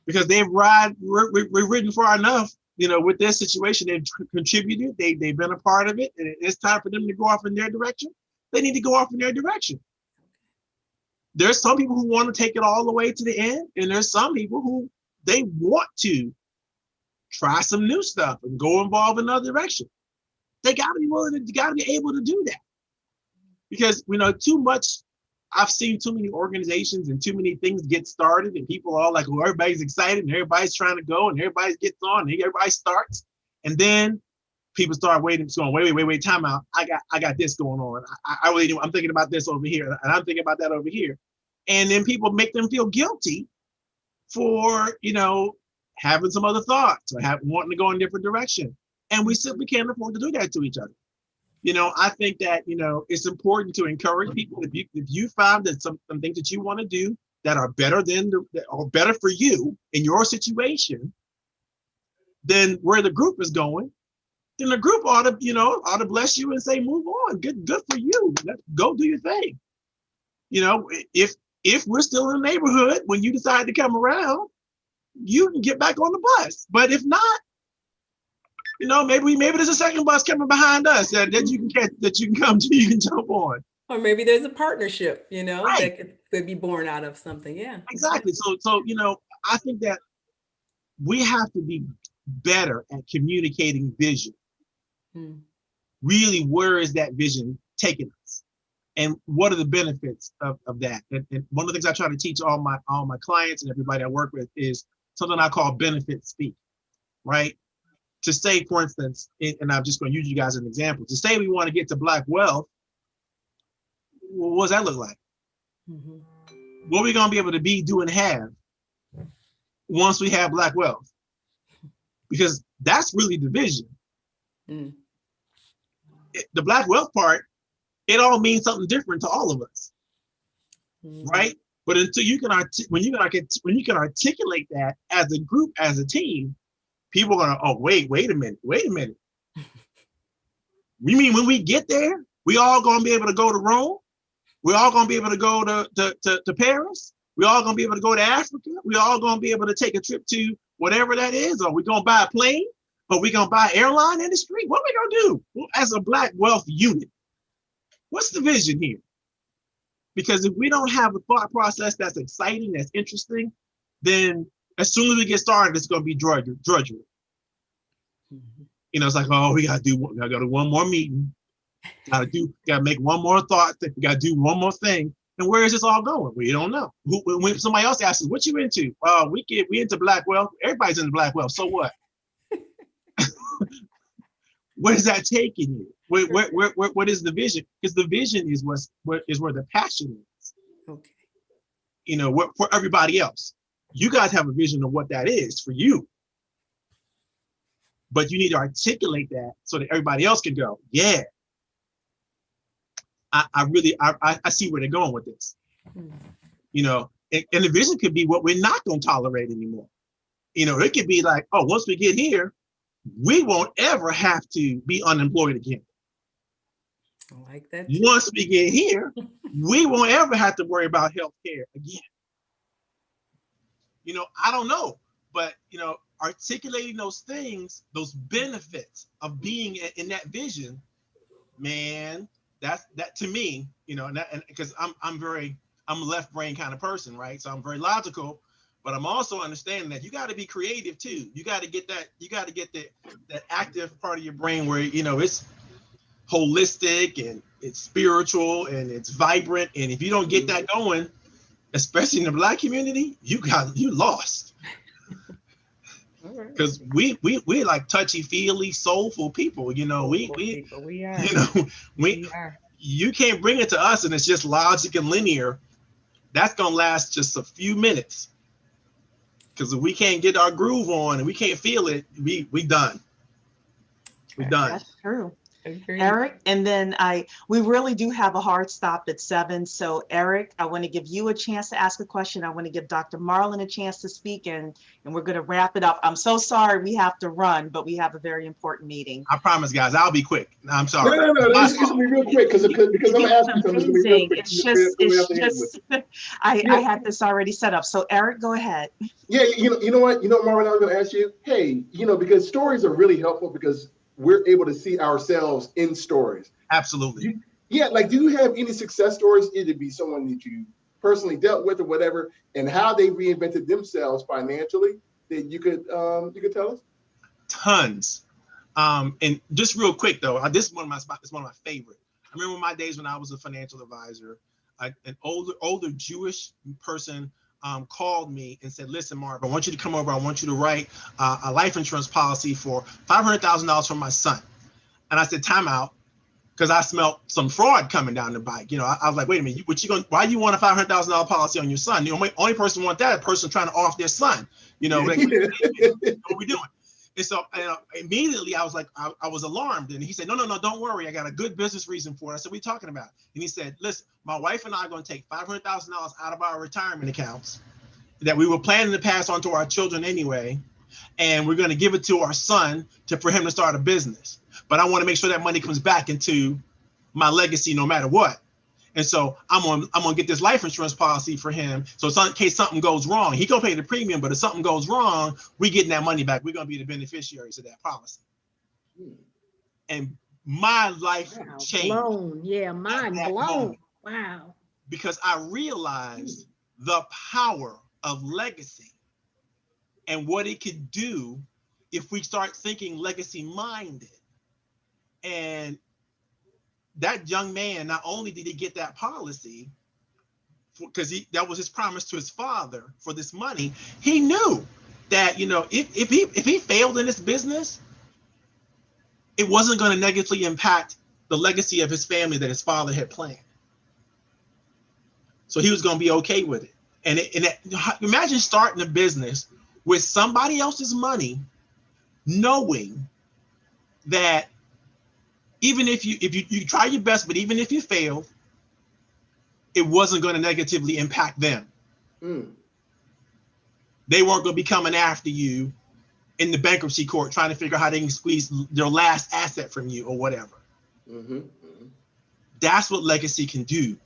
D: because they've ridden far enough, with their situation, they've contributed, they've been a part of it, and it's time for them to go off in their direction, they need to go off in their direction. There's some people who want to take it all the way to the end, and there's some people who they want to try some new stuff and go involve in another direction. They got to be willing to, got to be able to do that. Because too much, I've seen too many organizations and too many things get started, and people are all like, well, everybody's excited and everybody's trying to go and everybody gets on and everybody starts. And then people start waiting, going, wait, time out. I got this going on. I really do. I'm thinking about this over here and I'm thinking about that over here. And then people make them feel guilty for, having some other thoughts or wanting to go in a different direction. And we simply can't afford to do that to each other. I think that, it's important to encourage people. If you found that some things that you want to do that are better better for you in your situation than where the group is going, then the group ought to bless you and say, move on. Good for you. Go do your thing. If we're still in the neighborhood when you decide to come around, you can get back on the bus. But if not, you know, maybe there's a second bus coming behind us that you can catch, that you can come to, you can jump on.
E: Or maybe there's a partnership, you know,
D: Right.
E: that could be born out of something. Yeah.
D: Exactly. So, you know, I think that we have to be better at communicating vision. Really, where is that vision taking us? And what are the benefits of that? And one of the things I try to teach all my clients and everybody I work with is something I call benefit speak, right? To say, for instance, and I'm just going to use you guys as an example, to say we want to get to Black wealth, well, what does that look like? What are we going to be able to be, do, and have once we have Black wealth? Because that's really the vision. The Black wealth part, it all means something different to all of us, right? But until you can when you can articulate that as a group, as a team, people are gonna, oh, wait a minute. We mean when we get there, we all gonna be able to go to Rome. We all gonna be able to go to Paris. We all gonna be able to go to Africa. We all gonna be able to take a trip to whatever that is. Or we gonna buy a plane, or we gonna buy airline industry. What are we gonna do as a Black wealth unit? What's the vision here? Because if we don't have a thought process that's exciting, that's interesting, then as soon as we get started, it's going to be drudgery. You know, it's like, oh, we gotta do one more meeting, gotta make one more thought, we gotta do one more thing. And where is this all going? We don't know. When somebody else asks us, what you into? We into Black wealth. Everybody's into Black wealth. So what? Where is that taking you? What is the vision? Because the vision is where the passion is.
E: Okay.
D: You know, for everybody else. You guys have a vision of what that is for you. But you need to articulate that so that everybody else can go, yeah. I see where they're going with this. You know, and the vision could be what we're not going to tolerate anymore. You know, it could be like, oh, once we get here, we won't ever have to be unemployed again.
E: I like that too.
D: Once we get here, we won't ever have to worry about health care again. You know, I don't know, but, you know, articulating those things, those benefits of being in that vision, man, that to me, you know, and because I'm a left brain kind of person, right? So I'm very logical, but I'm also understanding that you got to be creative too. You got to get that active part of your brain where, you know, it's holistic and it's spiritual and it's vibrant. And if you don't get that going, especially in the Black community, you lost. Because we like touchy-feely, soulful people. You know, we are. You know, we are. You can't bring it to us and it's just logic and linear. That's gonna last just a few minutes. Because if we can't get our groove on and we can't feel it, we done. We done.
A: That's true.
E: Agreed.
A: Eric, and then we really do have a hard stop at 7. So Eric, I want to give you a chance to ask a question. I want to give Dr. Marlin a chance to speak, and we're going to wrap it up. I'm so sorry we have to run, but we have a very important meeting.
D: I promise, guys, I'll be quick. I'm sorry.
C: No. It's going to be real quick because I'm asking something.
A: It's just I had this already set up. So Eric, go ahead.
C: Yeah, you know what, Marvin, I was going to ask you, hey, because stories are really helpful because we're able to see ourselves in stories.
D: Absolutely.
C: Like, do you have any success stories? It'd be someone that you personally dealt with or whatever, and how they reinvented themselves financially that you could tell us? Tons.
D: And just real quick though, this is one of my favorite. I remember my days when I was a financial advisor. An older Jewish person called me and said, listen, Marv, I want you to come over. I want you to write a life insurance policy for $500,000 for my son. And I said, time out, because I smelled some fraud coming down the bike. I was like, wait a minute, why do you want a $500,000 policy on your son? The only person want that, a person trying to off their son. Like, what are we doing? And so immediately I was like, I was alarmed. And he said, no, don't worry. I got a good business reason for it. I said, what are you talking about? And he said, listen, my wife and I are going to take $500,000 out of our retirement accounts that we were planning to pass on to our children anyway. And we're going to give it to our son for him to start a business. But I want to make sure that money comes back into my legacy no matter what. And so I'm gonna get this life insurance policy for him. So in case something goes wrong, he gonna pay the premium, but if something goes wrong, we getting that money back. We're gonna be the beneficiaries of that policy. And my life changed.
B: Blown. Yeah, mind blown.
D: Moment,
B: wow.
D: because I realized the power of legacy and what it could do if we start thinking legacy minded. And that young man, not only did he get that policy, because that was his promise to his father for this money, he knew that, you know, if he failed in this business, it wasn't going to negatively impact the legacy of his family that his father had planned. So he was going to be okay with it. And imagine starting a business with somebody else's money, knowing that even if you try your best, but even if you fail, it wasn't going to negatively impact them. They weren't going to be coming after you in the bankruptcy court trying to figure out how they can squeeze their last asset from you or whatever. That's what legacy can do.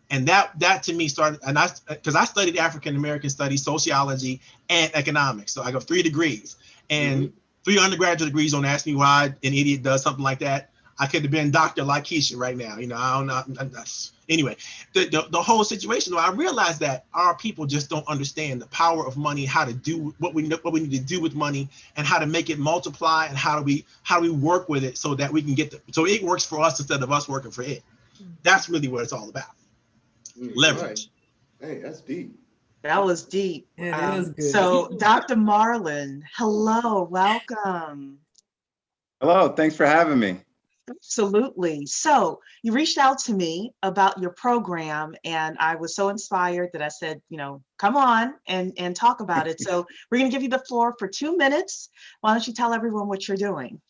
D: And that to me started, and because I studied African American studies, sociology, and economics. So I got 3 degrees, and 3 undergraduate degrees. Don't ask me why an idiot does something like that. I could have been Dr. Lakeisha right now. You know, I don't know. Anyway, the whole situation, though, I realized that our people just don't understand the power of money, how to do what we need to do with money, and how to make it multiply, and how do we work with it so that we can so it works for us instead of us working for it. That's really what it's all about. Leverage.
C: Right. Hey, that's deep.
A: That was deep.
E: Yeah, that was good.
A: So Dr. Marlon, hello, welcome.
F: Hello, thanks for having me.
A: Absolutely. So you reached out to me about your program, and I was so inspired that I said, you know, come on and talk about it. So we're going to give you the floor for 2 minutes. Why don't you tell everyone what you're doing?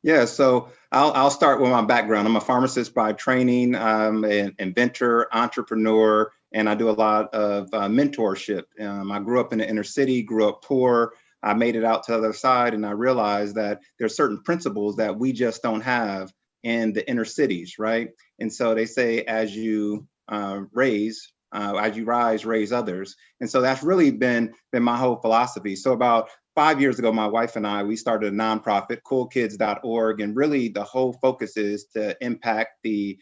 F: Yeah, so I'll start with my background. I'm a pharmacist by training, an inventor, entrepreneur, and I do a lot of mentorship. I grew up in the inner city, grew up poor. I made it out to the other side, and I realized that there's certain principles that we just don't have in the inner cities, right? And so they say, as you rise, raise others. And so that's really been my whole philosophy. So about 5 years ago, my wife and I, we started a nonprofit, coolkids.org, and really the whole focus is to impact the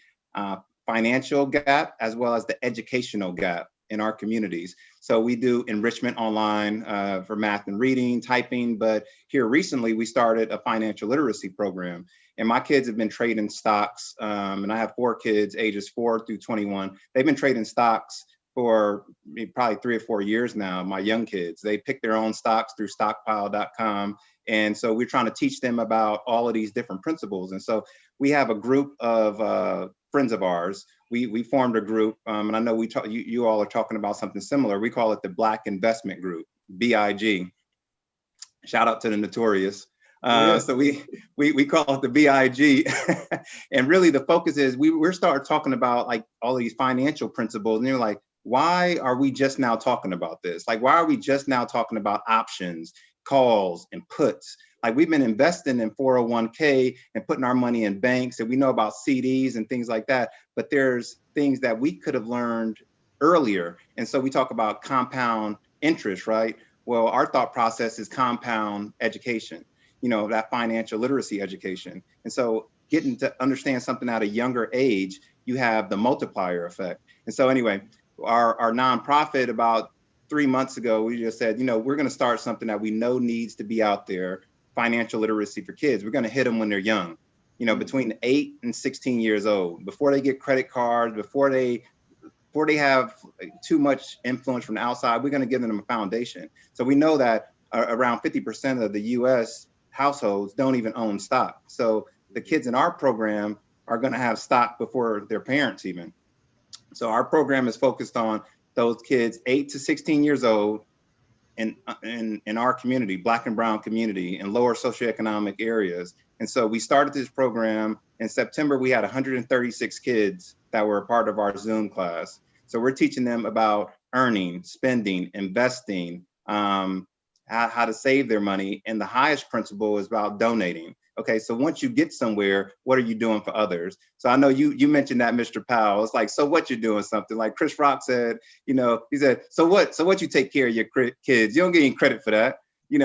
F: financial gap as well as the educational gap in our communities. So we do enrichment online for math and reading, typing, but here recently we started a financial literacy program. And my kids have been trading stocks, and I have 4 kids, ages 4 through 21. They've been trading stocks for probably 3 or 4 years now, my young kids. They pick their own stocks through stockpile.com. And so we're trying to teach them about all of these different principles. And so we have a group of friends of ours. We formed a group, and I know you all are talking about something similar. We call it the Black Investment Group, BIG. Shout out to the Notorious. So we call it the BIG. And really the focus is we're starting talking about like all of these financial principles, and you're like, why are we just now talking about this? Like, why are we just now talking about options, calls, and puts? Like, we've been investing in 401k and putting our money in banks, and we know about CDs and things like that, but there's things that we could have learned earlier. And so we talk about compound interest, right? Well, our thought process is compound education, you know, that financial literacy education. And so getting to understand something at a younger age, you have the multiplier effect. And so anyway, our nonprofit about 3 months ago, we just said, you know, we're going to start something that we know needs to be out there, financial literacy for kids. We're going to hit them when they're young, you know, between 8 and 16 years old, before they get credit cards, before they have too much influence from the outside. We're going to give them a foundation. So we know that around 50% of the US households don't even own stock. So the kids in our program are going to have stock before their parents even. So our program is focused on those kids 8 to 16 years old in our community, Black and Brown community, in lower socioeconomic areas. And so we started this program in September. We had 136 kids that were a part of our Zoom class. So we're teaching them about earning, spending, investing, how to save their money. And the highest principle is about donating. Okay, so once you get somewhere, what are you doing for others? So I know you mentioned that, Mr. Powell. It's like, so what, you're doing something. Like Chris Rock said, he said, so what you take care of your kids? You don't get any credit for that.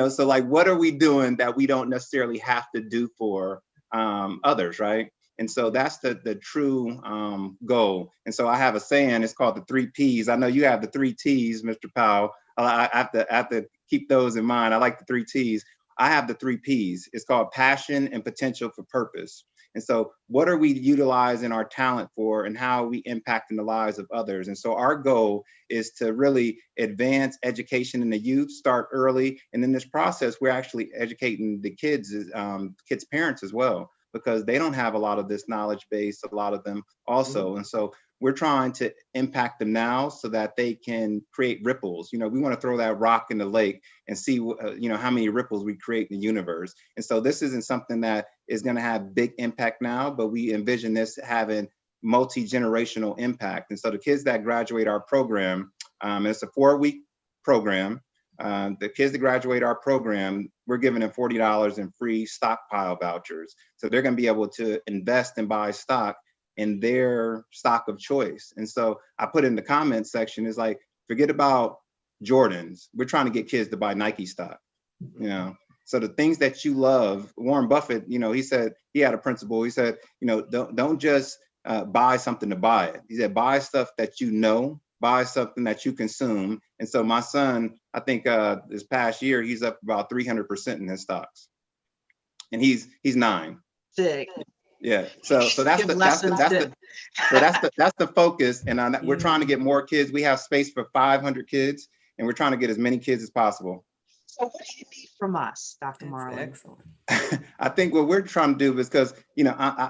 F: So like, what are we doing that we don't necessarily have to do for others, right? And so that's the true goal. And so I have a saying, it's called the 3 Ps. I know you have the 3 Ts, Mr. Powell. I have to keep those in mind. I like the 3 Ts. I have the 3 Ps. It's called passion and potential for purpose. And so what are we utilizing our talent for, and how are we impacting the lives of others? And so our goal is to really advance education in the youth, start early. And in this process, we're actually educating the kids' parents as well, because they don't have a lot of this knowledge base, a lot of them also. And so we're trying to impact them now so that they can create ripples. We want to throw that rock in the lake and see, how many ripples we create in the universe. And so this isn't something that is going to have big impact now, but we envision this having multi-generational impact. And so the kids that graduate our program, it's a 4-week program. The kids that graduate our program, we're giving them $40 in free stockpile vouchers. So they're going to be able to invest and buy stock in their stock of choice. And so I put in the comments section, is like, forget about Jordans. We're trying to get kids to buy Nike stock, So the things that you love, Warren Buffett, he said, he had a principle. He said, don't just buy something to buy it. He said, buy stuff that buy something that you consume. And so my son, I think this past year, he's up about 300% in his stocks, and he's 9.
A: Sick.
F: Yeah. So that's the focus. And we're trying to get more kids. We have space for 500 kids, and we're trying to get as many kids as possible.
A: So what do you need from us, Dr. Marlin?
E: Excellent.
F: I think what we're trying to do is, because,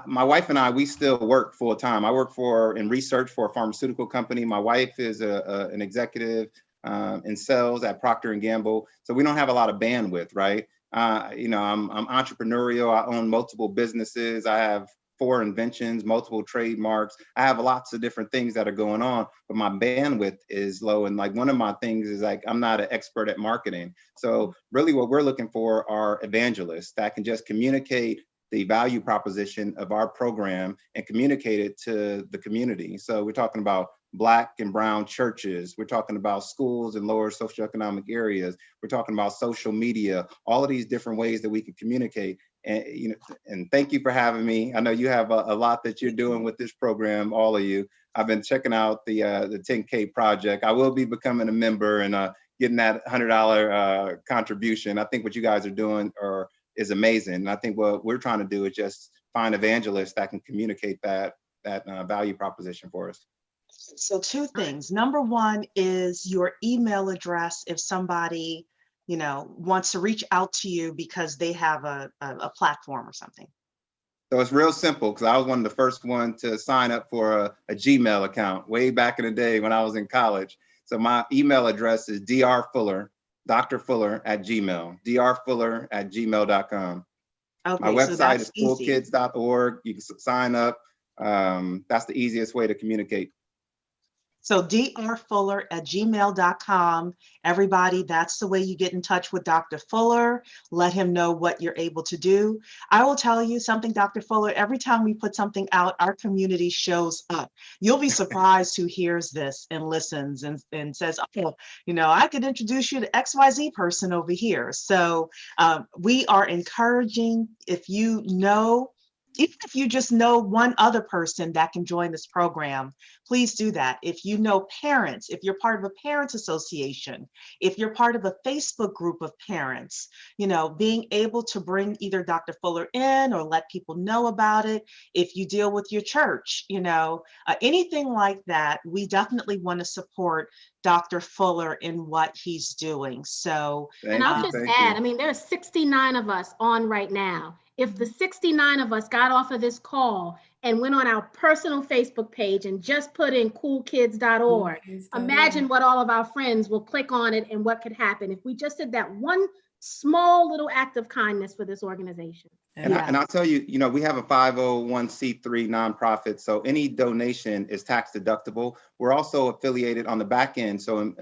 F: my wife and I, we still work full time. I work in research for a pharmaceutical company. My wife is an executive in sales at Procter & Gamble. So we don't have a lot of bandwidth, right? I'm entrepreneurial. I own multiple businesses. I have 4 inventions, multiple trademarks. I have lots of different things that are going on, but my bandwidth is low. And like, one of my things is like, I'm not an expert at marketing. So really what we're looking for are evangelists that can just communicate the value proposition of our program and communicate it to the community. So we're talking about Black and brown churches. We're talking about schools in lower socioeconomic areas. We're talking about social media, all of these different ways that we can communicate. And, and thank you for having me. I know you have a lot that you're doing with this program, all of you. I've been checking out the 10K project. I will be becoming a member and getting that $100 contribution. I think what you guys are doing is amazing. And I think what we're trying to do is just find evangelists that can communicate that value proposition for us.
A: So 2 things. Number 1 is your email address if somebody, wants to reach out to you because they have a platform or something.
F: So it's real simple, because I was one of the first ones to sign up for a Gmail account way back in the day when I was in college. So my email address is drfuller, drfuller@gmail, drfuller@gmail.com.
A: Okay,
F: My website is
A: easy.
F: coolkids.org. You can sign up. That's the easiest way to communicate.
A: So drfuller@gmail.com. Everybody, that's the way you get in touch with Dr. Fuller. Let him know what you're able to do. I will tell you something, Dr. Fuller, every time we put something out, our community shows up. You'll be surprised who hears this and listens and says, oh, I could introduce you to XYZ person over here. So we are encouraging, even if you just know one other person that can join this program, please do that. If you know parents, if you're part of a parents association, if you're part of a Facebook group of parents, being able to bring either Dr. Fuller in or let people know about it. If you deal with your church, anything like that, we definitely want to support Dr. Fuller in what he's doing. So,
B: and I'll just add, there are 69 of us on right now. If the 69 of us got off of this call and went on our personal Facebook page and just put in coolkids.org, imagine what all of our friends will click on it and what could happen if we just did that one small little act of kindness for this organization.
F: And I'll tell you, we have a 501c3 nonprofit, so any donation is tax deductible. We're also affiliated on the back end. So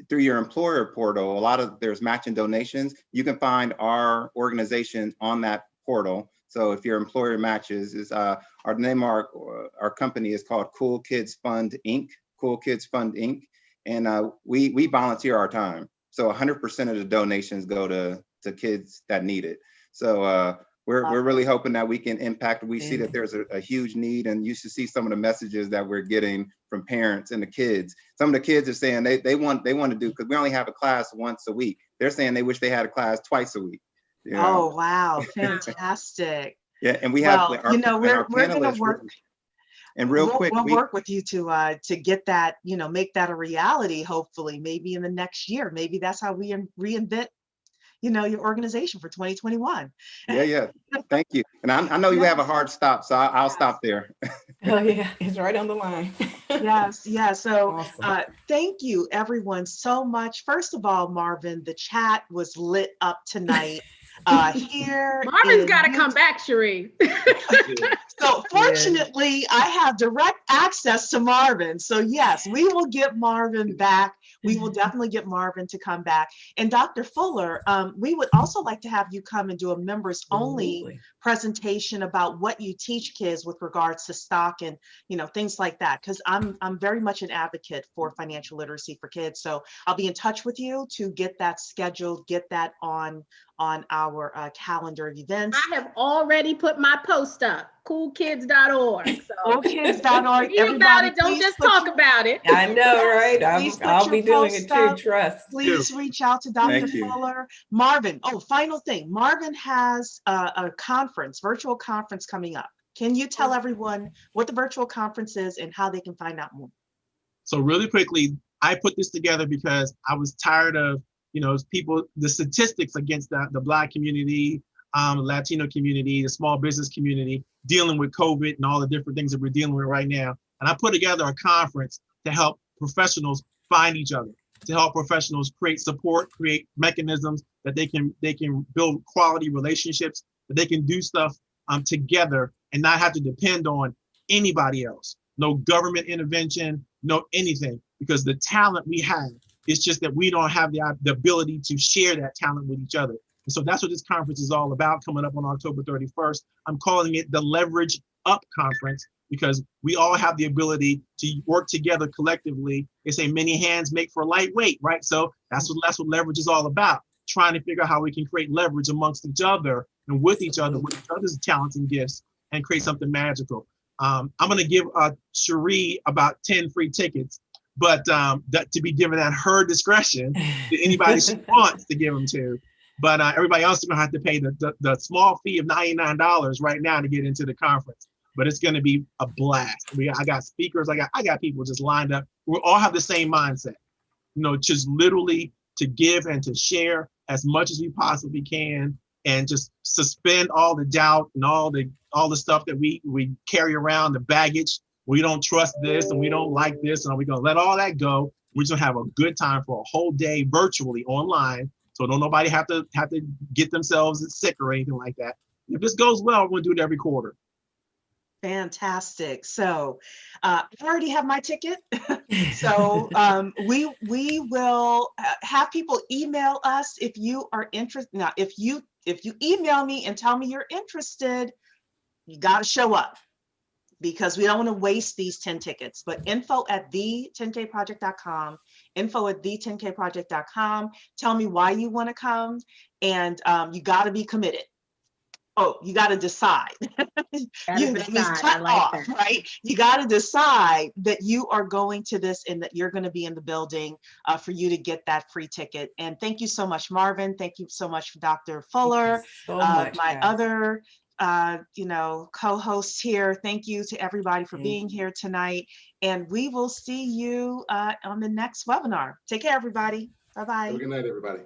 F: through your employer portal, there's matching donations. You can find our organization on that portal. So if your employer matches, is our name, our company is called Cool Kids Fund Inc. Cool Kids Fund Inc. And we volunteer our time. So 100% of the donations go to kids that need it. So we're really hoping that we can impact. We see that there's a huge need, and you should see some of the messages that we're getting from parents and the kids. Some of the kids are saying they want to do, because we only have a class once a week. They're saying they wish they had a class twice a week. You know?
A: Oh, wow. Fantastic.
F: Yeah, and we have
A: Well, we're going to work.
F: And real quick,
A: we'll work with you to get that, make that a reality, hopefully, maybe in the next year. Maybe that's how we reinvent, your organization for 2021.
F: Yeah. Thank you. And I know you have a hard stop, so I'll stop there.
E: Oh yeah, it's right on the line.
A: Yes. So
E: Awesome.
A: thank you everyone so much. First of all, Marvin, the chat was lit up tonight. Here
B: Marvin's got to come back, Cherie.
A: So fortunately, I have direct access to Marvin. So yes, we will get Marvin back. We will definitely get Marvin to come back. And Dr. Fuller, we would also like to have you come and do a members only presentation about what you teach kids with regards to stock and things like that. Because I'm very much an advocate for financial literacy for kids. So I'll be in touch with you to get that scheduled, get that on our calendar of events.
B: I have already put my post up, coolkids.org. So
A: coolkids.org.
B: be about it. Don't just talk about it.
E: I know, right? I'll be doing it too,
A: up.
E: trust.
A: Please reach out to Dr. Fuller. Marvin, final thing. Marvin has a conference, virtual conference coming up. Can you tell everyone what the virtual conference is and how they can find out more?
D: So really quickly, I put this together because I was tired of the statistics against the Black community, Latino community, the small business community, dealing with COVID and all the different things that we're dealing with right now. And I put together a conference to help professionals find each other, to help professionals create support, create mechanisms that they can build quality relationships, that they can do stuff together and not have to depend on anybody else. No government intervention, no anything, because the talent we have, it's just that we don't have the ability to share that talent with each other. And so that's what this conference is all about, coming up on October 31st. I'm calling it the Leverage Up Conference because we all have the ability to work together collectively. They say many hands make for lightweight, right? So that's what leverage is all about, trying to figure out how we can create leverage amongst each other and with each other, with each other's talents and gifts, and create something magical. I'm gonna give Cherie about 10 free tickets, but that to be given at her discretion to anybody she wants to give them to. But everybody else is gonna have to pay the small fee of $99 right now to get into the conference. But it's gonna be a blast. I got speakers, I got people just lined up. We all have the same mindset, just literally to give and to share as much as we possibly can, and just suspend all the doubt and all the stuff that we carry around, the baggage. We don't trust this and we don't like this, and we're gonna let all that go. We're just gonna have a good time for a whole day virtually online. So don't nobody have to get themselves sick or anything like that. If this goes well, we're gonna do it every quarter.
A: Fantastic. So I already have my ticket. So we will have people email us if you are interested. Now, if you email me and tell me you're interested, you got to show up, because we don't want to waste these 10 tickets. But info@the10kproject.com, info@the10kproject.com. Tell me why you want to come, and you got to be committed. Oh, you got to decide. That means cut off, right? You got to decide that you are going to this and that you're going to be in the building for you to get that free ticket. And thank you so much, Marvin. Thank you so much, Dr. Fuller,
E: so much,
A: my other co-hosts here. Thank you to everybody for being here tonight. And we will see you on the next webinar. Take care, everybody. Bye-bye.
C: Have a good night, everybody.